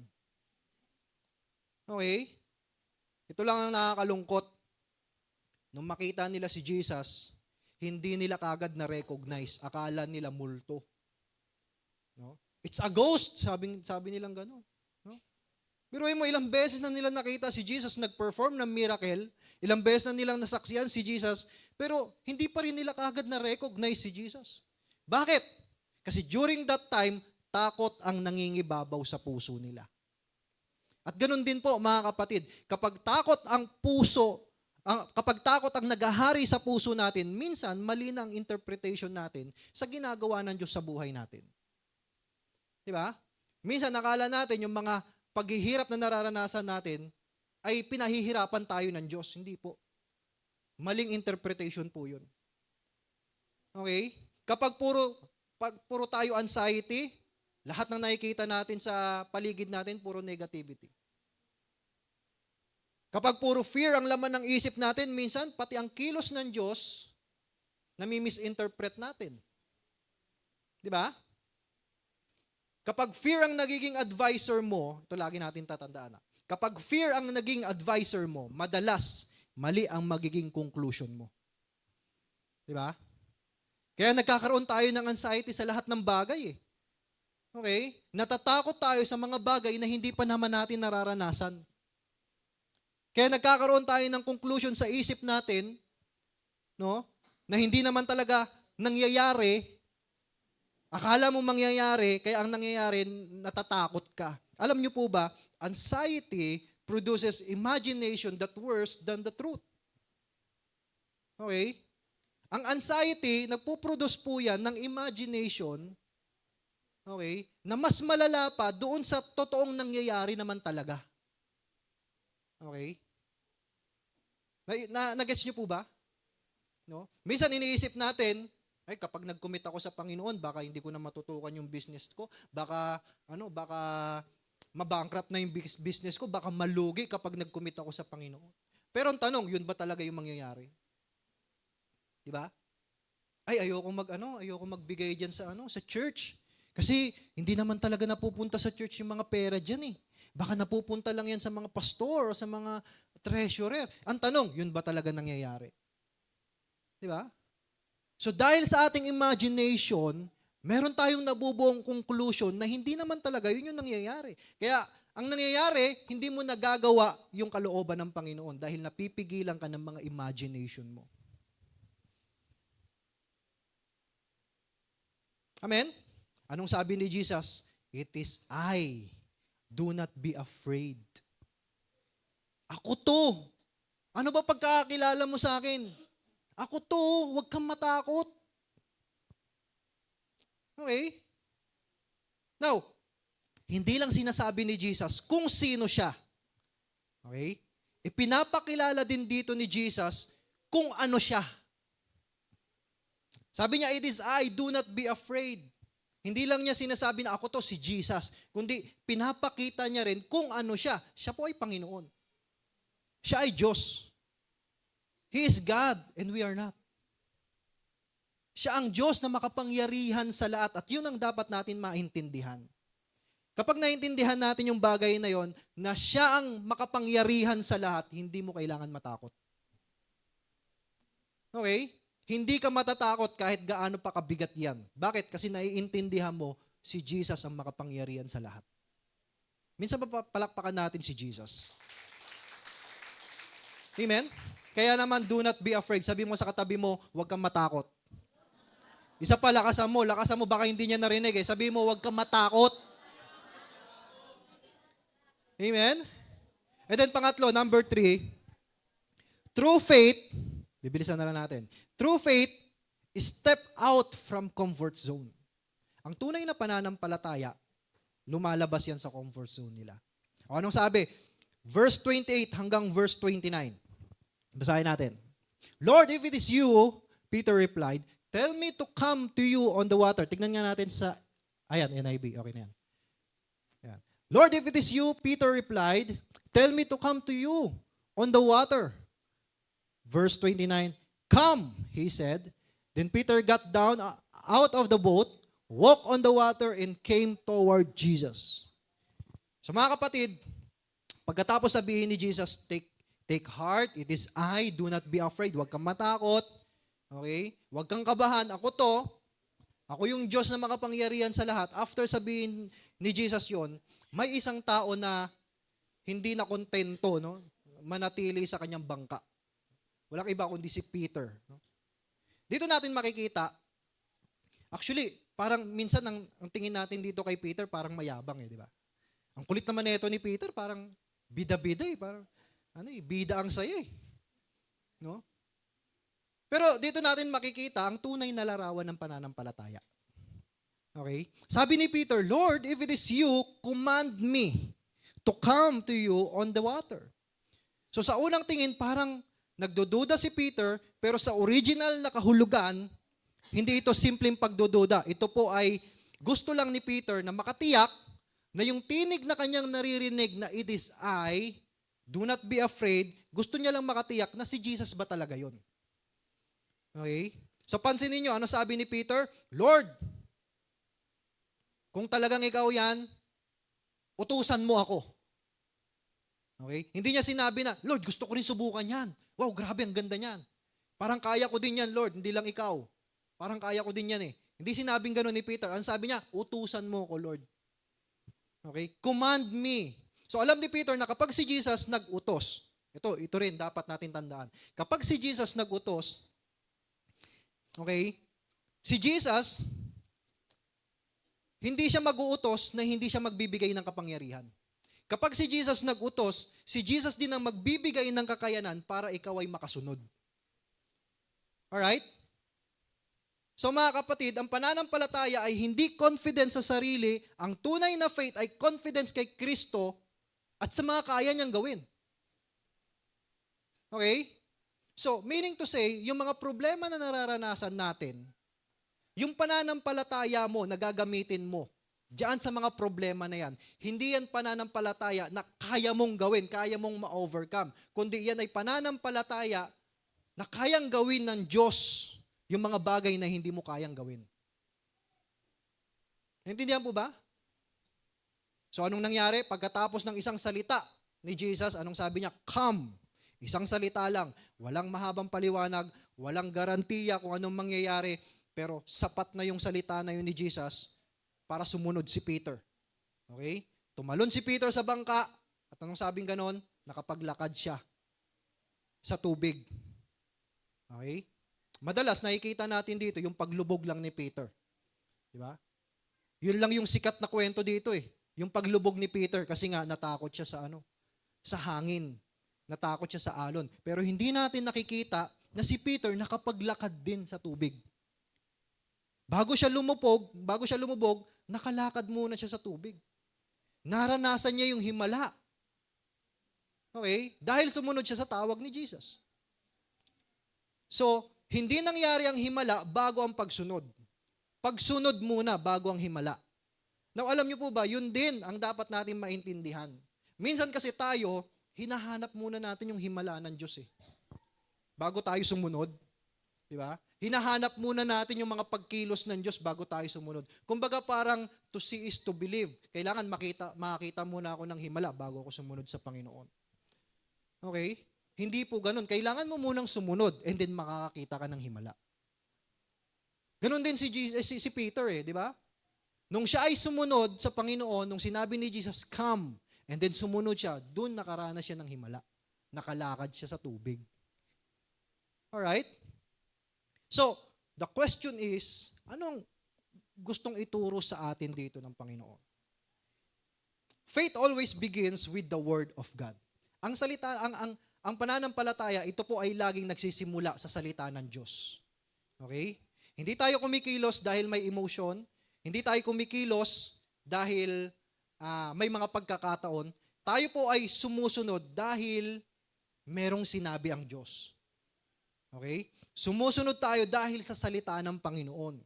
Okay? Ito lang ang nakakalungkot. Nung makita nila si Jesus, hindi nila kagad na-recognize. Akala nila multo. No? It's a ghost, sabi nilang gano'n. No? Pero mo, ilang beses na nila nakita si Jesus nag-perform ng miracle, ilang beses na nilang nasaksiyan si Jesus, pero hindi pa rin nila kagad na-recognize si Jesus. Bakit? Kasi during that time, takot ang nangingibabaw sa puso nila. At ganun din po, mga kapatid, kapag takot ang nagahari sa puso natin, minsan mali na ang interpretation natin sa ginagawa ng Diyos sa buhay natin. Diba? Minsan nakala natin yung mga paghihirap na nararanasan natin ay pinahihirapan tayo ng Diyos. Hindi po. Maling interpretation po yun. Okay? Kapag puro tayo anxiety, lahat ng nakikita natin sa paligid natin, puro negativity. Kapag puro fear ang laman ng isip natin, minsan pati ang kilos ng Diyos, nami-misinterpret natin. Di ba? Kapag fear ang nagiging advisor mo, ito lagi natin tatandaan. Kapag fear ang naging advisor mo, madalas mali ang magiging conclusion mo. Di ba? Kaya nagkakaroon tayo ng anxiety sa lahat ng bagay eh. Okay? Natatakot tayo sa mga bagay na hindi pa naman natin nararanasan. Kaya nagkakaroon tayo ng conclusion sa isip natin, no? Na hindi naman talaga nangyayari. Akala mo mangyayari, kaya ang nangyayari, natatakot ka. Alam niyo po ba, anxiety produces imagination that worse than the truth. Okay? Ang anxiety, nagpo-produce po yan ng imagination, okay, na mas malala pa doon sa totoong nangyayari naman talaga. Okay? Nagets niyo po ba? No? Minsan iniisip natin, ay kapag nag-commit ako sa Panginoon, baka hindi ko na matutukan yung business ko, baka mabankrupt na yung business ko, baka malugi kapag nag-commit ako sa Panginoon. Pero ang tanong, yun ba talaga yung mangyayari? Di ba? Ay, ayoko magbigay diyan sa church. Kasi hindi naman talaga napupunta sa church yung mga pera diyan eh. Baka napupunta lang yan sa mga pastor o sa mga treasurer. Ang tanong, yun ba talaga nangyayari? Di ba? So dahil sa ating imagination, meron tayong nabubuong conclusion na hindi naman talaga yun yung nangyayari. Kaya ang nangyayari, hindi mo nagagawa yung kalooban ng Panginoon dahil napipigilan ka ng mga imagination mo. Amen? Anong sabi ni Jesus? It is I. Do not be afraid. Ako to. Ano ba pagkakakilala mo sa akin? Ako to. Huwag kang matakot. Okay? Now, hindi lang sinasabi ni Jesus kung sino siya. Okay? Ipinapakilala din dito ni Jesus kung ano siya. Sabi niya, it is I, do not be afraid. Hindi lang niya sinasabi na ako to, si Jesus. Kundi pinapakita niya rin kung ano siya. Siya po ay Panginoon. Siya ay Diyos. He is God and we are not. Siya ang Diyos na makapangyarihan sa lahat at yun ang dapat natin maintindihan. Kapag naintindihan natin yung bagay na yon, na siya ang makapangyarihan sa lahat, hindi mo kailangan matakot. Okay? Hindi ka matatakot kahit gaano pa kabigat yan. Bakit? Kasi naiintindihan mo si Jesus ang makapangyarihan sa lahat. Minsan palakpakan natin si Jesus. Amen? Kaya naman, do not be afraid. Sabi mo sa katabi mo, huwag kang matakot. Isa pa, lakasan mo, baka hindi niya narinig eh. Sabi mo, huwag kang matakot. Amen? And then pangatlo, number 3, through faith, bibilisan na lang natin. Through faith, step out from comfort zone. Ang tunay na pananampalataya, lumalabas yan sa comfort zone nila. O anong sabi? Verse 28 hanggang verse 29. Basahin natin. Lord, if it is you, Peter replied, tell me to come to you on the water. Tignan nga natin sa, NIV, okay na yan. Ayan. Lord, if it is you, Peter replied, tell me to come to you on the water. Verse 29, come, he said. Then Peter got down out of the boat, walked on the water, and came toward Jesus. So mga kapatid, pagkatapos sabihin ni Jesus, take heart, it is I, do not be afraid. Huwag kang matakot. Okay? Huwag kang kabahan. Ako to. Ako yung Diyos na makapangyarihan sa lahat. After sabihin ni Jesus yon, may isang tao na hindi na kontento, no? Manatili sa kanyang bangka. Walang iba kundi si Peter. No? Dito natin makikita, actually, parang minsan ang tingin natin dito kay Peter, parang mayabang di ba? Ang kulit naman nito ni Peter, parang bida-bida parang bida ang saya No? Pero dito natin makikita ang tunay na larawan ng pananampalataya. Okay? Sabi ni Peter, Lord, if it is you, command me to come to you on the water. So sa unang tingin, parang nagdududa si Peter, pero sa original na kahulugan, hindi ito simpleng pagdududa. Ito po ay gusto lang ni Peter na makatiyak na yung tinig na kanyang naririnig na it is I, do not be afraid, gusto niya lang makatiyak na si Jesus ba talaga yon. Okay? So pansinin niyo, ano sabi ni Peter? Lord, kung talagang ikaw yan, utusan mo ako. Okay? Hindi niya sinabi na, Lord, gusto ko rin subukan yan. Wow, grabe, ang ganda niyan. Parang kaya ko din yan, Lord, hindi lang ikaw. Parang kaya ko din yan Hindi sinabing gano'n ni Peter. Ang sabi niya, utusan mo ko, Lord. Okay? Command me. So alam ni Peter na kapag si Jesus nag-utos, ito rin dapat natin tandaan. Kapag si Jesus nag-utos, okay, si Jesus, hindi siya mag-uutos na hindi siya magbibigay ng kapangyarihan. Kapag si Jesus nag-utos, si Jesus din ang magbibigay ng kakayanan para ikaw ay makasunod. Alright? So mga kapatid, ang pananampalataya ay hindi confidence sa sarili, ang tunay na faith ay confidence kay Kristo at sa mga kaya niyang gawin. Okay? So, meaning to say, yung mga problema na nararanasan natin, yung pananampalataya mo na gagamitin mo diyan sa mga problema na yan, hindi yan pananampalataya na kaya mong gawin, kaya mong ma-overcome, kundi yan ay pananampalataya na kayang gawin ng Diyos yung mga bagay na hindi mo kayang gawin. Naintindihan po ba? So anong nangyari? Pagkatapos ng isang salita ni Jesus, anong sabi niya? Come. Isang salita lang. Walang mahabang paliwanag, walang garantiya kung anong mangyayari, pero sapat na yung salita na yun ni Jesus para sumunod si Peter. Okay? Tumalon si Peter sa bangka, at anong sabing ganon? Nakapaglakad siya sa tubig. Okay? Madalas nakikita natin dito yung paglubog lang ni Peter. Di ba? Yun lang yung sikat na kwento dito Yung paglubog ni Peter kasi nga natakot siya sa hangin. Natakot siya sa alon. Pero hindi natin nakikita na si Peter nakapaglakad din sa tubig. Bago siya lumubog, nakalakad muna siya sa tubig. Naranasan niya yung himala. Okay? Dahil sumunod siya sa tawag ni Jesus. So, hindi nangyari ang himala bago ang pagsunod. Pagsunod muna bago ang himala. Now, alam niyo po ba, yun din ang dapat natin maintindihan. Minsan kasi tayo, hinahanap muna natin yung himala ng Diyos bago tayo sumunod. Di ba? Hinahanap muna natin yung mga pagkilos ng Diyos bago tayo sumunod. Kumbaga parang to see is to believe. Kailangan makita muna ako ng himala bago ako sumunod sa Panginoon. Okay? Hindi po ganun. Kailangan mo munang sumunod and then makakakita ka ng himala. Ganun din si Peter di ba? Nung siya ay sumunod sa Panginoon, nung sinabi ni Jesus, come, and then sumunod siya, doon nakaranas siya ng himala. Nakalakad siya sa tubig. Alright? So, the question is, anong gustong ituro sa atin dito ng Panginoon? Faith always begins with the Word of God. Ang salita, ang pananampalataya, ito po ay laging nagsisimula sa salita ng Diyos. Okay? Hindi tayo kumikilos dahil may emotion. Hindi tayo kumikilos dahil may mga pagkakataon. Tayo po ay sumusunod dahil merong sinabi ang Diyos. Okay? Sumusunod tayo dahil sa salita ng Panginoon.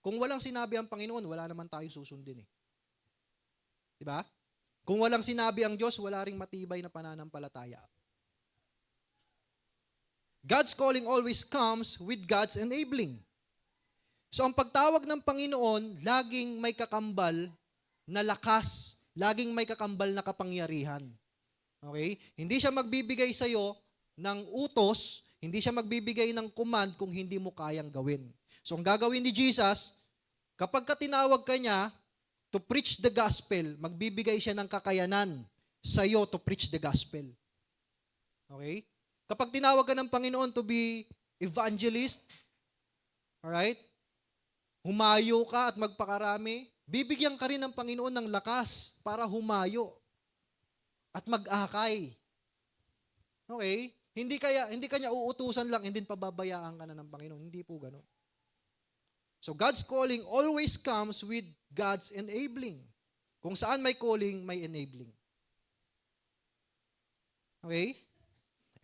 Kung walang sinabi ang Panginoon, wala naman tayong susundin Diba? Kung walang sinabi ang Diyos, wala ring matibay na pananampalataya. God's calling always comes with God's enabling. So ang pagtawag ng Panginoon, laging may kakambal na lakas, laging may kakambal na kapangyarihan. Okay? Hindi siya magbibigay sa iyo ng utos, hindi siya magbibigay ng command kung hindi mo kayang gawin. So ang gagawin ni Jesus, kapag ka tinawag ka niya to preach the gospel, magbibigay siya ng kakayanan sa iyo to preach the gospel. Okay? Kapag tinawag ka ng Panginoon to be evangelist, alright? Humayo ka at magpakarami, bibigyan ka rin ng Panginoon ng lakas para humayo at mag-akay. Okay? Hindi kanya uutusan lang, hindi pababayaan ka na ng Panginoon. Hindi po gano'n. So God's calling always comes with God's enabling. Kung saan may calling, may enabling. Okay?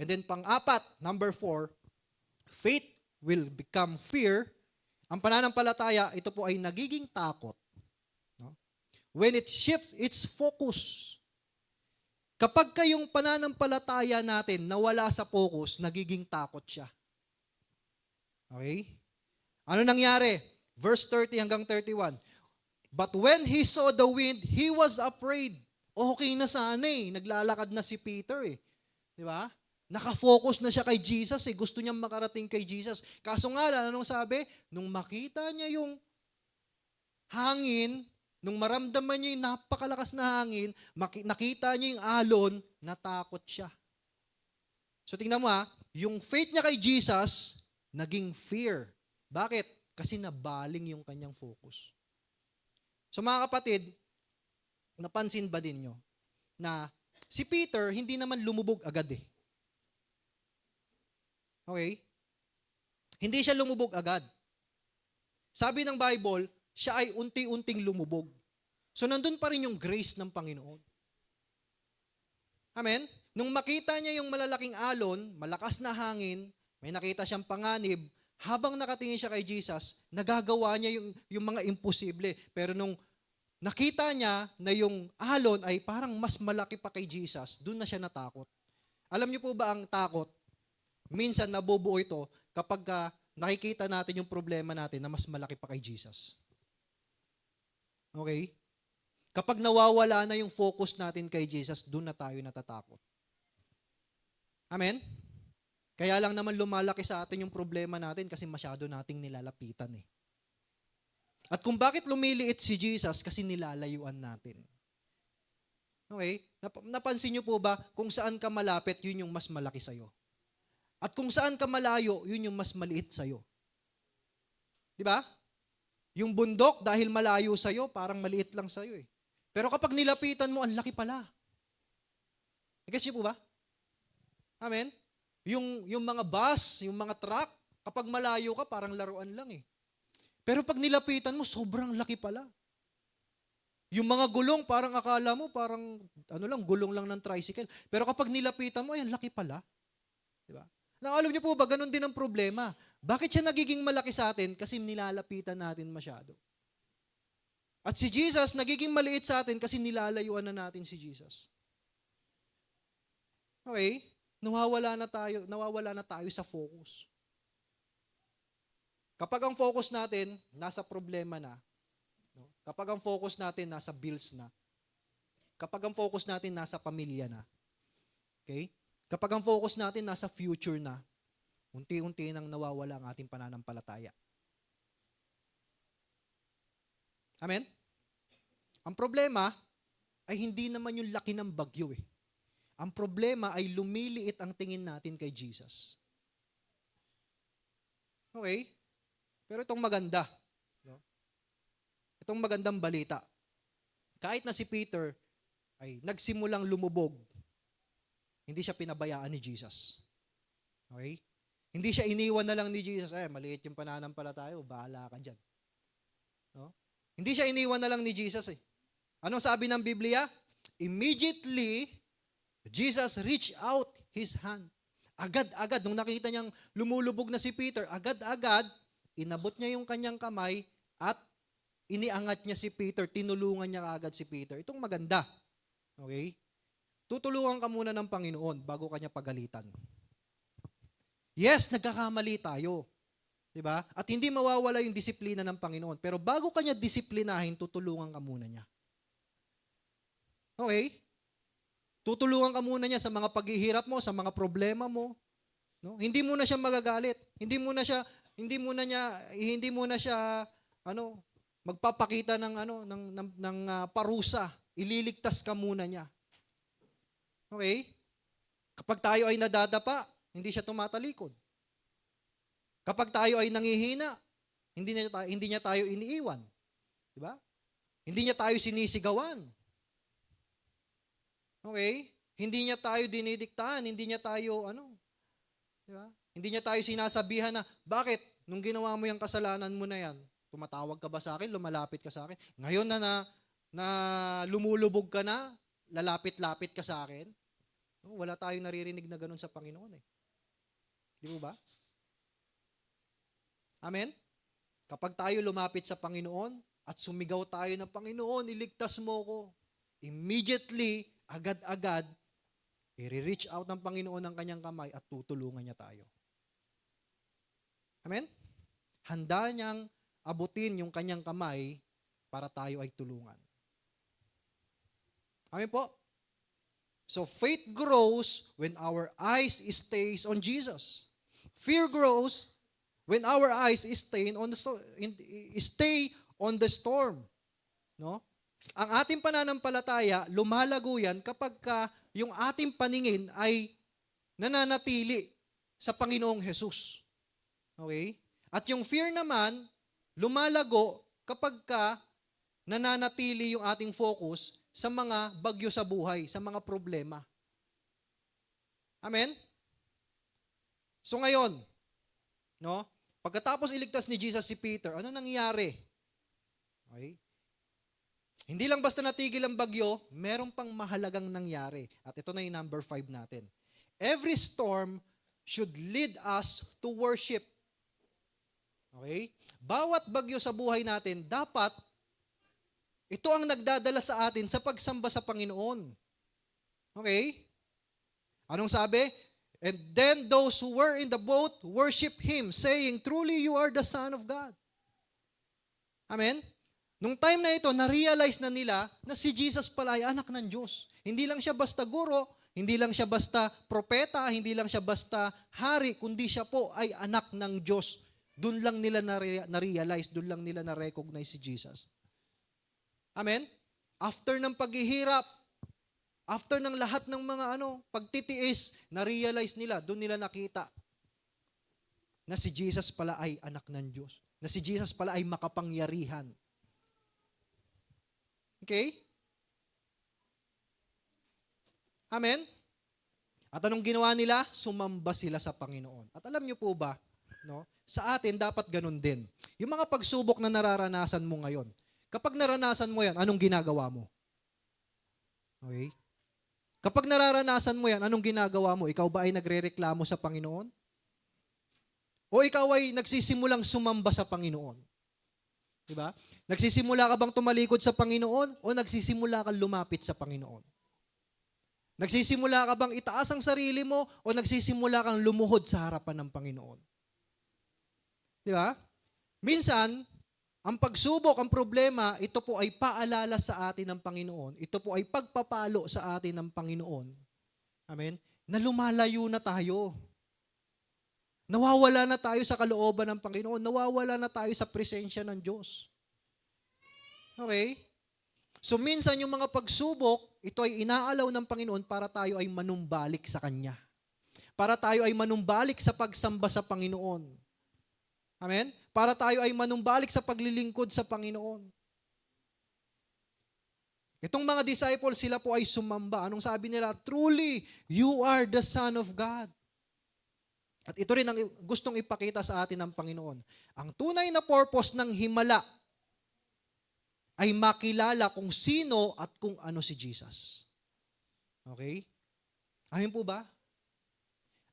And then pang-apat, number 4, faith will become fear. Ang pananampalataya, ito po ay nagiging takot. No? When it shifts its focus. Kapag kayong pananampalataya natin nawala sa focus, nagiging takot siya. Okay? Ano nangyari? Verse 30 hanggang 31. But when he saw the wind, he was afraid. Okay na sana eh. Naglalakad na si Peter eh. Di ba? Nakafocus na siya kay Jesus eh. Gusto niyang makarating kay Jesus. Kaso nga lang, anong sabi? Nung makita niya yung hangin, nung maramdaman niya yung napakalakas na hangin, nakita niya yung alon, natakot siya. So tingnan mo yung faith niya kay Jesus, naging fear. Bakit? Kasi nabaling yung kanyang focus. So mga kapatid, napansin ba din nyo na si Peter hindi naman lumubog agad eh. Okay? Hindi siya lumubog agad. Sabi ng Bible, siya ay unti-unting lumubog. So nandun pa rin yung grace ng Panginoon. Amen? Nung makita niya yung malalaking alon, malakas na hangin, may nakita siyang panganib, habang nakatingin siya kay Jesus, nagagawa niya yung mga imposible. Pero nung nakita niya na yung alon ay parang mas malaki pa kay Jesus, doon na siya natakot. Alam niyo po ba ang takot? Minsan nabubuo ito kapag nakikita natin yung problema natin na mas malaki pa kay Jesus. Okay? Kapag nawawala na yung focus natin kay Jesus, doon na tayo natatakot. Amen? Kaya lang naman lumalaki sa atin yung problema natin kasi masyado nating nilalapitan eh. At kung bakit lumiliit si Jesus, kasi nilalayuan natin. Okay? Napansin niyo po ba, kung saan ka malapit, yun yung mas malaki sa'yo. At kung saan ka malayo, yun yung mas maliit sa'yo. Di ba? Yung bundok, dahil malayo sa'yo, parang maliit lang sa'yo eh. Pero kapag nilapitan mo, ang laki pala. Guess niyo po ba? Amen? Yung mga bus, yung mga truck, kapag malayo ka, parang laruan lang eh. Pero pag nilapitan mo, sobrang laki pala. Yung mga gulong, parang akala mo, parang gulong lang ng tricycle. Pero kapag nilapitan mo, ay, ang laki pala. Di ba? Alam niyo po ba, ganun din ang problema. Bakit siya nagiging malaki sa atin? Kasi nilalapitan natin masyado. At si Jesus, nagiging maliit sa atin kasi nilalayuan na natin si Jesus. Okay? Nawawala na tayo sa focus. Kapag ang focus natin nasa problema na, kapag ang focus natin nasa bills na, kapag ang focus natin nasa pamilya na, okay? Kapag ang focus natin nasa future na, unti-unti nang nawawala ang ating pananampalataya. Amen? Ang problema ay hindi naman yung laki ng bagyo eh. Ang problema ay lumiliit ang tingin natin kay Jesus. Okay? Pero itong maganda. Itong magandang balita. Kahit na si Peter ay nagsimulang lumubog, hindi siya pinabayaan ni Jesus. Okay? Hindi siya iniwan na lang ni Jesus, maliit yung pananampalataya, bahala ka dyan. No? Hindi siya iniwan na lang ni Jesus eh. Anong sabi ng Biblia? Immediately, Jesus reached out His hand. Agad-agad, nung nakita niyang lumulubog na si Peter, agad-agad, inabot niya yung kanyang kamay at iniangat niya si Peter, tinulungan niya agad si Peter. Itong maganda. Okay? Tutulungan ka muna ng Panginoon bago kanya pagalitan. Yes, nagkakamali tayo. Diba? At hindi mawawala yung disiplina ng Panginoon. Pero bago kanya disiplinahin, tutulungan ka muna niya. Okay? Tutulungan ka muna niya sa mga paghihirap mo, sa mga problema mo. No? Hindi mo na siya magagalit. Hindi mo na siya magpapakita ng parusa. Ililigtas ka muna niya. Okay? Kapag tayo ay nadadapa, hindi siya tumatalikod. Kapag tayo ay nangihina, hindi niya tayo iniiwan. Di ba? Hindi niya tayo sinisigawan. Okay? Hindi niya tayo dinidiktahan, hindi niya tayo di ba? Hindi niya tayo sinasabihan na, bakit? Nung ginawa mo yung kasalanan mo na yan, tumatawag ka ba sa akin? Lumalapit ka sa akin? Ngayon na lumulubog ka na, lalapit-lapit ka sa akin? Wala tayong naririnig na ganun sa Panginoon eh. Di ba? Amen? Kapag tayo lumapit sa Panginoon at sumigaw tayo ng Panginoon, iligtas mo ko. Immediately, agad-agad, i-reach out ng Panginoon ang kanyang kamay at tutulungan niya tayo. Amen? Handa niyang abutin yung kanyang kamay para tayo ay tulungan. Amen po? So faith grows when our eyes stays on Jesus. Fear grows when our eyes stay on the storm. No? Ang ating pananampalataya, lumalago yan kapag yung ating paningin ay nananatili sa Panginoong Jesus. Okay? At yung fear naman, lumalago kapag nananatili yung ating focus sa mga bagyo sa buhay, sa mga problema. Amen? So ngayon, no? Pagkatapos iligtas ni Jesus si Peter, ano nangyari? Okay? Hindi lang basta natigil ang bagyo, meron pang mahalagang nangyari. At ito na yung number 5 natin. Every storm should lead us to worship. Okay? Bawat bagyo sa buhay natin, dapat ito ang nagdadala sa atin sa pagsamba sa Panginoon. Okay? Anong sabi? And then those who were in the boat worship Him, saying, truly you are the Son of God. Amen? Nung time na ito, na-realize na nila na si Jesus pala ay anak ng Diyos. Hindi lang siya basta guro, hindi lang siya basta propeta, hindi lang siya basta hari, kundi siya po ay anak ng Diyos. Doon lang nila na-realize, doon lang nila na-recognize si Jesus. Amen? After ng paghihirap, after ng lahat ng mga pagtitiis, na-realize nila, doon nila nakita na si Jesus pala ay anak ng Diyos. Na si Jesus pala ay makapangyarihan. Okay? Amen? At anong ginawa nila? Sumamba sila sa Panginoon. At alam niyo po ba, no? Sa atin dapat ganun din. Yung mga pagsubok na nararanasan mo ngayon, kapag naranasan mo yan, anong ginagawa mo? Okay? Kapag nararanasan mo yan, anong ginagawa mo? Ikaw ba ay nagrereklamo sa Panginoon? O ikaw ay nagsisimulang sumamba sa Panginoon? Diba? Nagsisimula ka bang tumalikod sa Panginoon o nagsisimula kang lumapit sa Panginoon? Nagsisimula ka bang itaas ang sarili mo o nagsisimula kang lumuhod sa harapan ng Panginoon? Diba? Minsan, ang pagsubok, ang problema, ito po ay paalala sa atin ng Panginoon. Ito po ay pagpapalo sa atin ng Panginoon. Amen? Na lumalayo na tayo. Nawawala na tayo sa kalooban ng Panginoon. Nawawala na tayo sa presensya ng Diyos. Okay? So minsan yung mga pagsubok, ito ay inaalaw ng Panginoon para tayo ay manumbalik sa Kanya. Para tayo ay manumbalik sa pagsamba sa Panginoon. Amen? Para tayo ay manumbalik sa paglilingkod sa Panginoon. Itong mga disciples, sila po ay sumamba. Anong sabi nila? Truly, you are the Son of God. At ito rin ang gustong ipakita sa atin ng Panginoon. Ang tunay na purpose ng himala ay makilala kung sino at kung ano si Jesus. Okay? Amin po ba?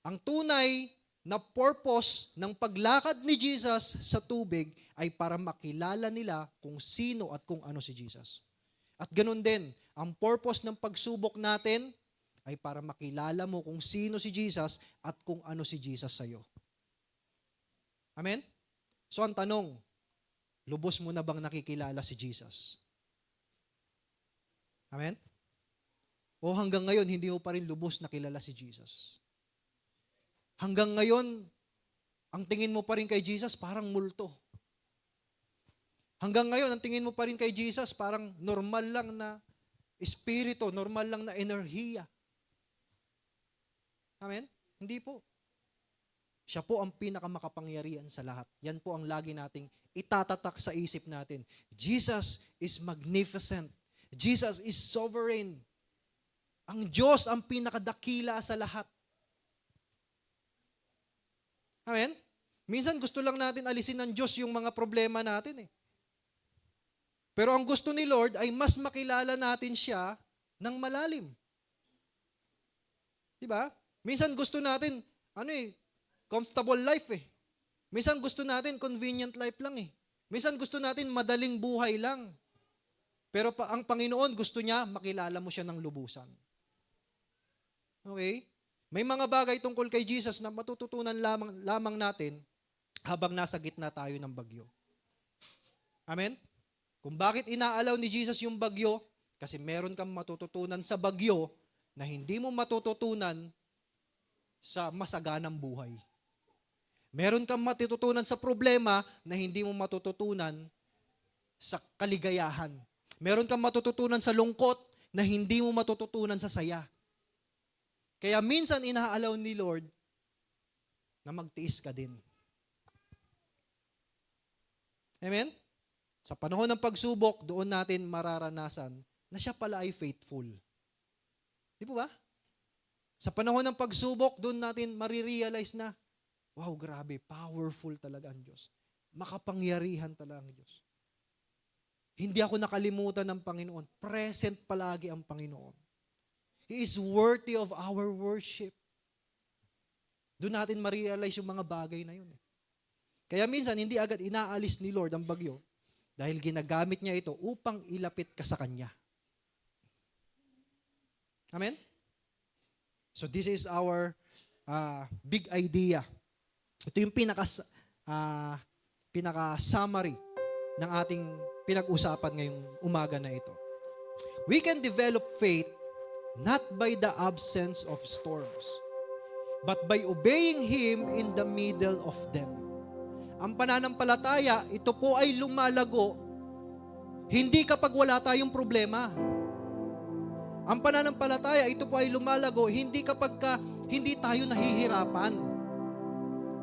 Ang tunay na purpose ng paglakad ni Jesus sa tubig ay para makilala nila kung sino at kung ano si Jesus. At ganun din, Ang purpose ng pagsubok natin ay para makilala mo kung sino si Jesus at kung ano si Jesus sa'yo. Amen? So ang tanong, lubos mo na bang nakikilala si Jesus? Amen? O hanggang ngayon, hindi mo pa rin lubos nakilala si Jesus? Hanggang ngayon, ang tingin mo pa rin kay Jesus parang multo. Hanggang ngayon, ang tingin mo pa rin kay Jesus parang normal lang na espiritu, normal lang na enerhiya. Amen? Hindi po. Siya po ang pinakamakapangyarihan sa lahat. Yan po ang lagi nating itatatak sa isip natin. Jesus is magnificent. Jesus is sovereign. Ang Diyos ang pinakadakila sa lahat. Amen? Minsan gusto lang natin alisin ng Diyos yung mga problema natin eh. Pero ang gusto ni Lord ay mas makilala natin siya ng malalim. Diba? Minsan gusto natin, comfortable life eh. Minsan gusto natin convenient life lang eh. Minsan gusto natin madaling buhay lang. Pero ang Panginoon gusto niya, makilala mo siya ng lubusan. Okay? May mga bagay tungkol kay Jesus na matututunan lamang natin habang nasa gitna tayo ng bagyo. Amen? Kung bakit inaalaw ni Jesus yung bagyo, kasi meron kang matututunan sa bagyo na hindi mo matututunan sa masaganang buhay. Meron kang matututunan sa problema na hindi mo matututunan sa kaligayahan. Meron kang matututunan sa lungkot na hindi mo matututunan sa saya. Kaya minsan inaalaw ni Lord na magtiis ka din. Amen? Sa panahon ng pagsubok, doon natin mararanasan na siya pala ay faithful. Di po ba? Sa panahon ng pagsubok, doon natin marirealize na, wow, grabe, powerful talaga ang Diyos. Makapangyarihan talaga ang Diyos. Hindi ako nakalimutan ng Panginoon. Present palagi ang Panginoon. He is worthy of our worship. Doon natin ma-realize yung mga bagay na yun. Kaya minsan, hindi agad inaalis ni Lord ang bagyo dahil ginagamit niya ito upang ilapit ka sa Kanya. Amen? So this is our big idea. Ito yung pinaka-summary ng ating pinag-usapan ngayong umaga na ito. We can develop faith not by the absence of storms, but by obeying Him in the middle of them. Ang pananampalataya, ito po ay lumalago, hindi kapag wala tayong problema. Ang pananampalataya, ito po ay lumalago, hindi kapag hindi tayo nahihirapan.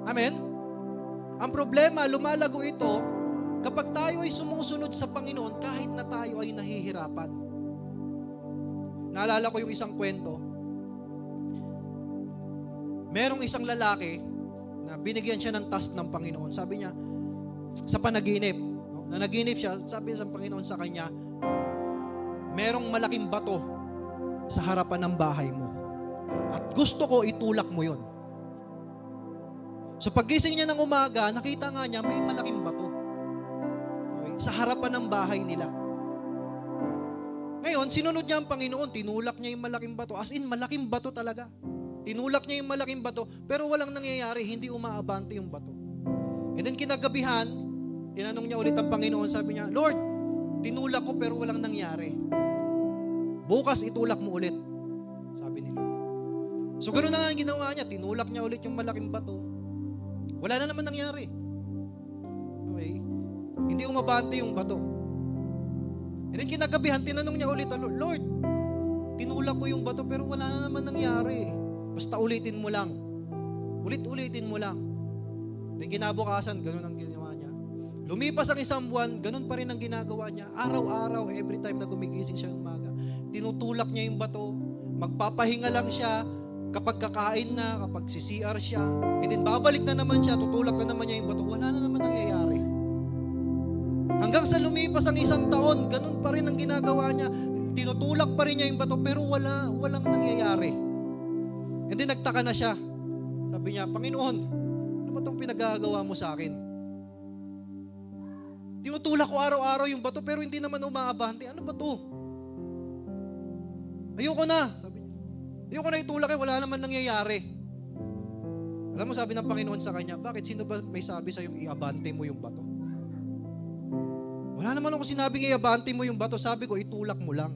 Amen? Ang problema, lumalago ito kapag tayo ay sumusunod sa Panginoon kahit na tayo ay nahihirapan. Naalala ko yung isang kwento. Merong isang lalaki na binigyan siya ng task ng Panginoon. Sabi niya, sa panaginip, na naginip siya, sabi sa Panginoon sa kanya, merong malaking bato sa harapan ng bahay mo. At gusto ko itulak mo yon. So paggising niya ng umaga, nakita nga niya may malaking bato. Okay? Sa harapan ng bahay nila. Ngayon, sinunod niya ang Panginoon, tinulak niya yung malaking bato. As in, malaking bato talaga. Tinulak niya yung malaking bato, pero walang nangyayari, hindi umaabante yung bato. And then kinagabihan, tinanong niya ulit ang Panginoon, sabi niya, Lord, tinulak ko pero walang nangyari. Bukas itulak mo ulit, sabi ni Lord. So ganoon na nga ang ginawa niya, tinulak niya ulit yung malaking bato. Wala na naman nangyari. Okay? Hindi umabante yung bato. And then kinagabihan, tinanong niya ulit, Lord, tinulak ko yung bato pero wala na naman nangyari. Basta ulitin mo lang. Ulit-ulitin mo lang. Then kinabukasan, ganun ang ginawa niya. Lumipas ang isang buwan, ganun pa rin ang ginagawa niya. Araw-araw, every time na gumigising siya ng umaga, tinutulak niya yung bato, magpapahinga lang siya, kapag kakain na, kapag si-CR siya, and then babalik na naman siya, tutulak na naman niya yung bato, wala na naman nangyayari. Hanggang sa lumipas ang isang taon, ganun pa rin ang ginagawa niya. Tinutulak pa rin niya yung bato, pero walang nangyayari. And then nagtaka na siya. Sabi niya, Panginoon, ano ba itong pinagagawa mo sa akin? Tinutulak ko araw-araw yung bato, pero hindi naman umaabante. Ano ba to? Ayoko na. Sabi niya. Ayoko na itulak wala naman nangyayari. Alam mo, sabi ng Panginoon sa kanya, bakit sino ba may sabi sa'yo iabante mo yung bato? Wala naman ako sinabing iabante mo yung bato. Sabi ko, itulak mo lang.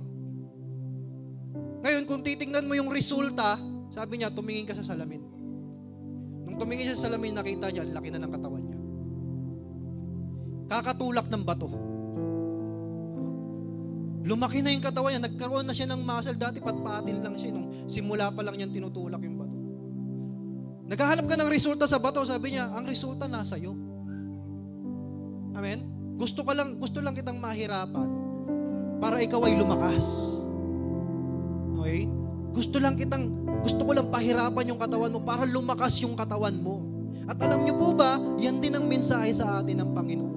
Ngayon, kung titingnan mo yung resulta, sabi niya, tumingin ka sa salamin. Nung tumingin siya sa salamin, nakita niya, laki na ng katawan niya. Kakatulak ng bato. Lumaki na yung katawan niya, nagkaroon na siya ng muscle. Dati patpatil lang siya, nung simula pa lang niyang tinutulak yung bato. Naghahanap ka ng resulta sa bato, sabi niya, ang resulta nasa iyo. Amen? Gusto lang kitang mahirapan para ikaw ay lumakas. Okay? Gusto ko lang pahirapan yung katawan mo para lumakas yung katawan mo. At alam niyo po ba, yan din ang mensahe sa atin ng Panginoon.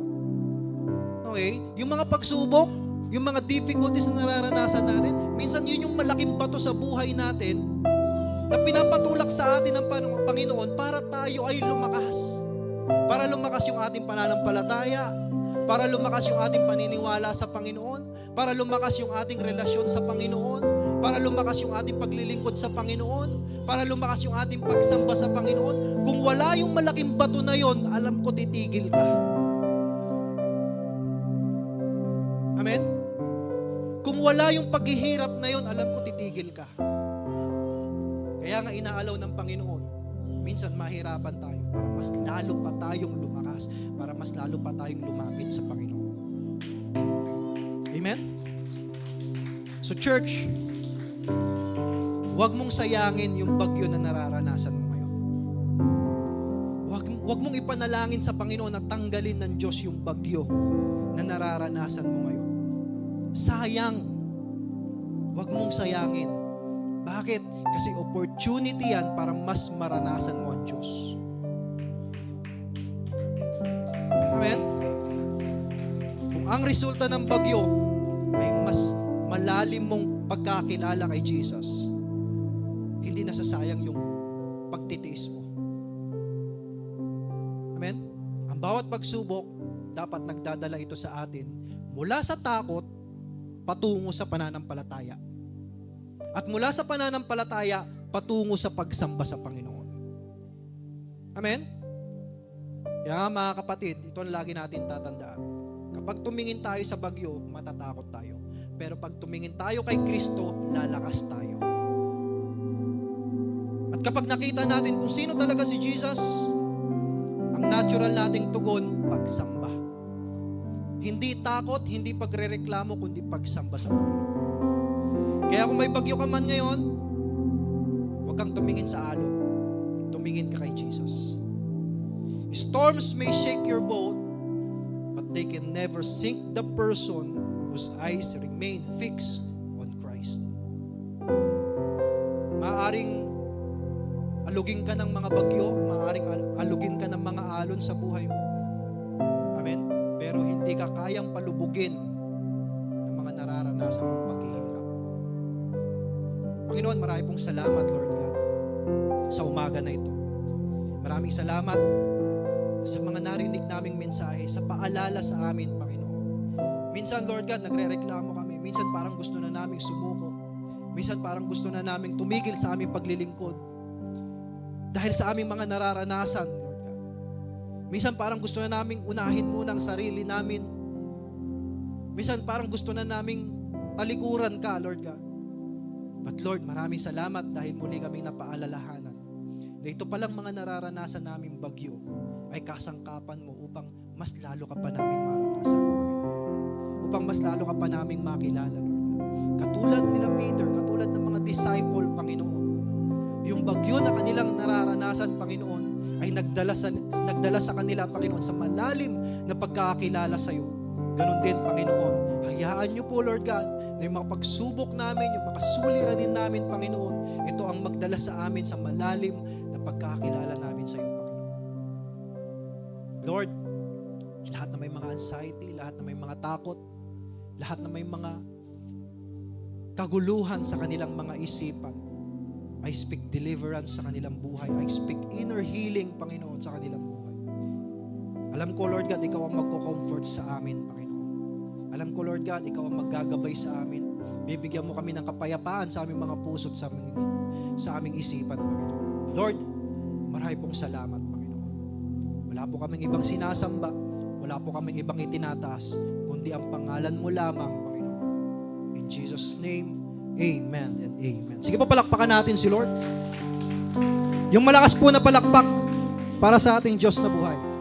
Okay? Yung mga pagsubok, yung mga difficulties na nararanasan natin, minsan yun yung malaking bato sa buhay natin na pinapatulak sa atin ng Panginoon para tayo ay lumakas. Para lumakas yung ating pananampalataya, para lumakas yung ating paniniwala sa Panginoon, para lumakas yung ating relasyon sa Panginoon, para lumakas yung ating paglilingkod sa Panginoon, para lumakas yung ating pagsamba sa Panginoon. Kung wala yung malaking bato na yon, alam ko titigil ka. Amen? Kung wala yung paghihirap na yon, alam ko titigil ka. Kaya nga inaalaw ng Panginoon, minsan mahirapan tayo para mas lalo pa tayong lumakas, para mas lalo pa tayong lumapit sa Panginoon. Amen? So church, huwag mong sayangin yung bagyo na nararanasan mo ngayon. Huwag mong ipanalangin sa Panginoon na tanggalin ng Diyos yung bagyo na nararanasan mo ngayon. Sayang. Huwag mong sayangin. Bakit? Kasi opportunity yan para mas maranasan mo ang Diyos. Amen? Kung ang resulta ng bagyo ay mas malalim mong pagkakilala kay Jesus, hindi nasasayang yung pagtitiis mo. Amen? Ang bawat pagsubok, dapat nagdadala ito sa atin mula sa takot patungo sa pananampalataya. At mula sa pananampalataya, patungo sa pagsamba sa Panginoon. Amen? Kaya mga kapatid, ito ang lagi natin tatandaan. Kapag tumingin tayo sa bagyo, matatakot tayo. Pero pag tumingin tayo kay Kristo, lalakas tayo. At kapag nakita natin kung sino talaga si Jesus, ang natural nating tugon, pagsamba. Hindi takot, hindi pagrereklamo, kundi pagsamba sa Panginoon. Kaya kung may bagyo ka man ngayon, huwag kang tumingin sa alon. Tumingin ka kay Jesus. Storms may shake your boat, but they can never sink the person whose eyes remain fixed on Christ. Maaring alugin ka ng mga bagyo, maaring alugin ka ng mga alon sa buhay mo. Amen? Pero hindi ka kayang palubugin ng mga nararanasan mong paghihirap. Panginoon, marami pong salamat, Lord God, sa umaga na ito. Maraming salamat sa mga narinig naming mensahe, sa paalala sa amin, Panginoon. Minsan, Lord God, nagre-reklamo kami. Minsan parang gusto na naming sumuko. Minsan parang gusto na naming tumigil sa aming paglilingkod. Dahil sa aming mga nararanasan, Lord God. Minsan parang gusto na naming unahin muna ang sarili namin. Minsan parang gusto na naming talikuran ka, Lord God. But Lord, maraming salamat dahil muli kaming napaalalahanan na ito palang mga nararanasan naming bagyo ay kasangkapan mo upang mas lalo ka pa naming maranasan, Panginoon. Upang mas lalo ka pa naming makilala, Lord God. Katulad nila Peter, katulad ng mga disciple, Panginoon, yung bagyo na kanilang nararanasan, Panginoon, ay nagdala sa kanila, Panginoon, sa malalim na pagkakakilala sa iyo. Ganon din, Panginoon. Hayaan niyo po, Lord God, na yung mga pagsubok namin, yung mga suliranin namin, Panginoon, ito ang magdala sa amin sa malalim na pagkakilala namin sa iyo, Panginoon. Lord, lahat na may mga anxiety, lahat na may mga takot, lahat na may mga kaguluhan sa kanilang mga isipan, I speak deliverance sa kanilang buhay. I speak inner healing, Panginoon, sa kanilang buhay. Alam ko, Lord God, ikaw ang magko-comfort sa amin, Panginoon. Alam ko, Lord God, ikaw ang maggagabay sa amin. Bibigyan mo kami ng kapayapaan sa aming mga puso at sa aming isipan, Panginoon. Lord, marami pong salamat, Panginoon. Wala po kaming ibang sinasamba, wala po kaming ibang itinataas, kundi ang pangalan mo lamang, Panginoon. In Jesus' name, amen and amen. Sige po, palakpakan natin si Lord. Yung malakas po na palakpak para sa ating Diyos na buhay.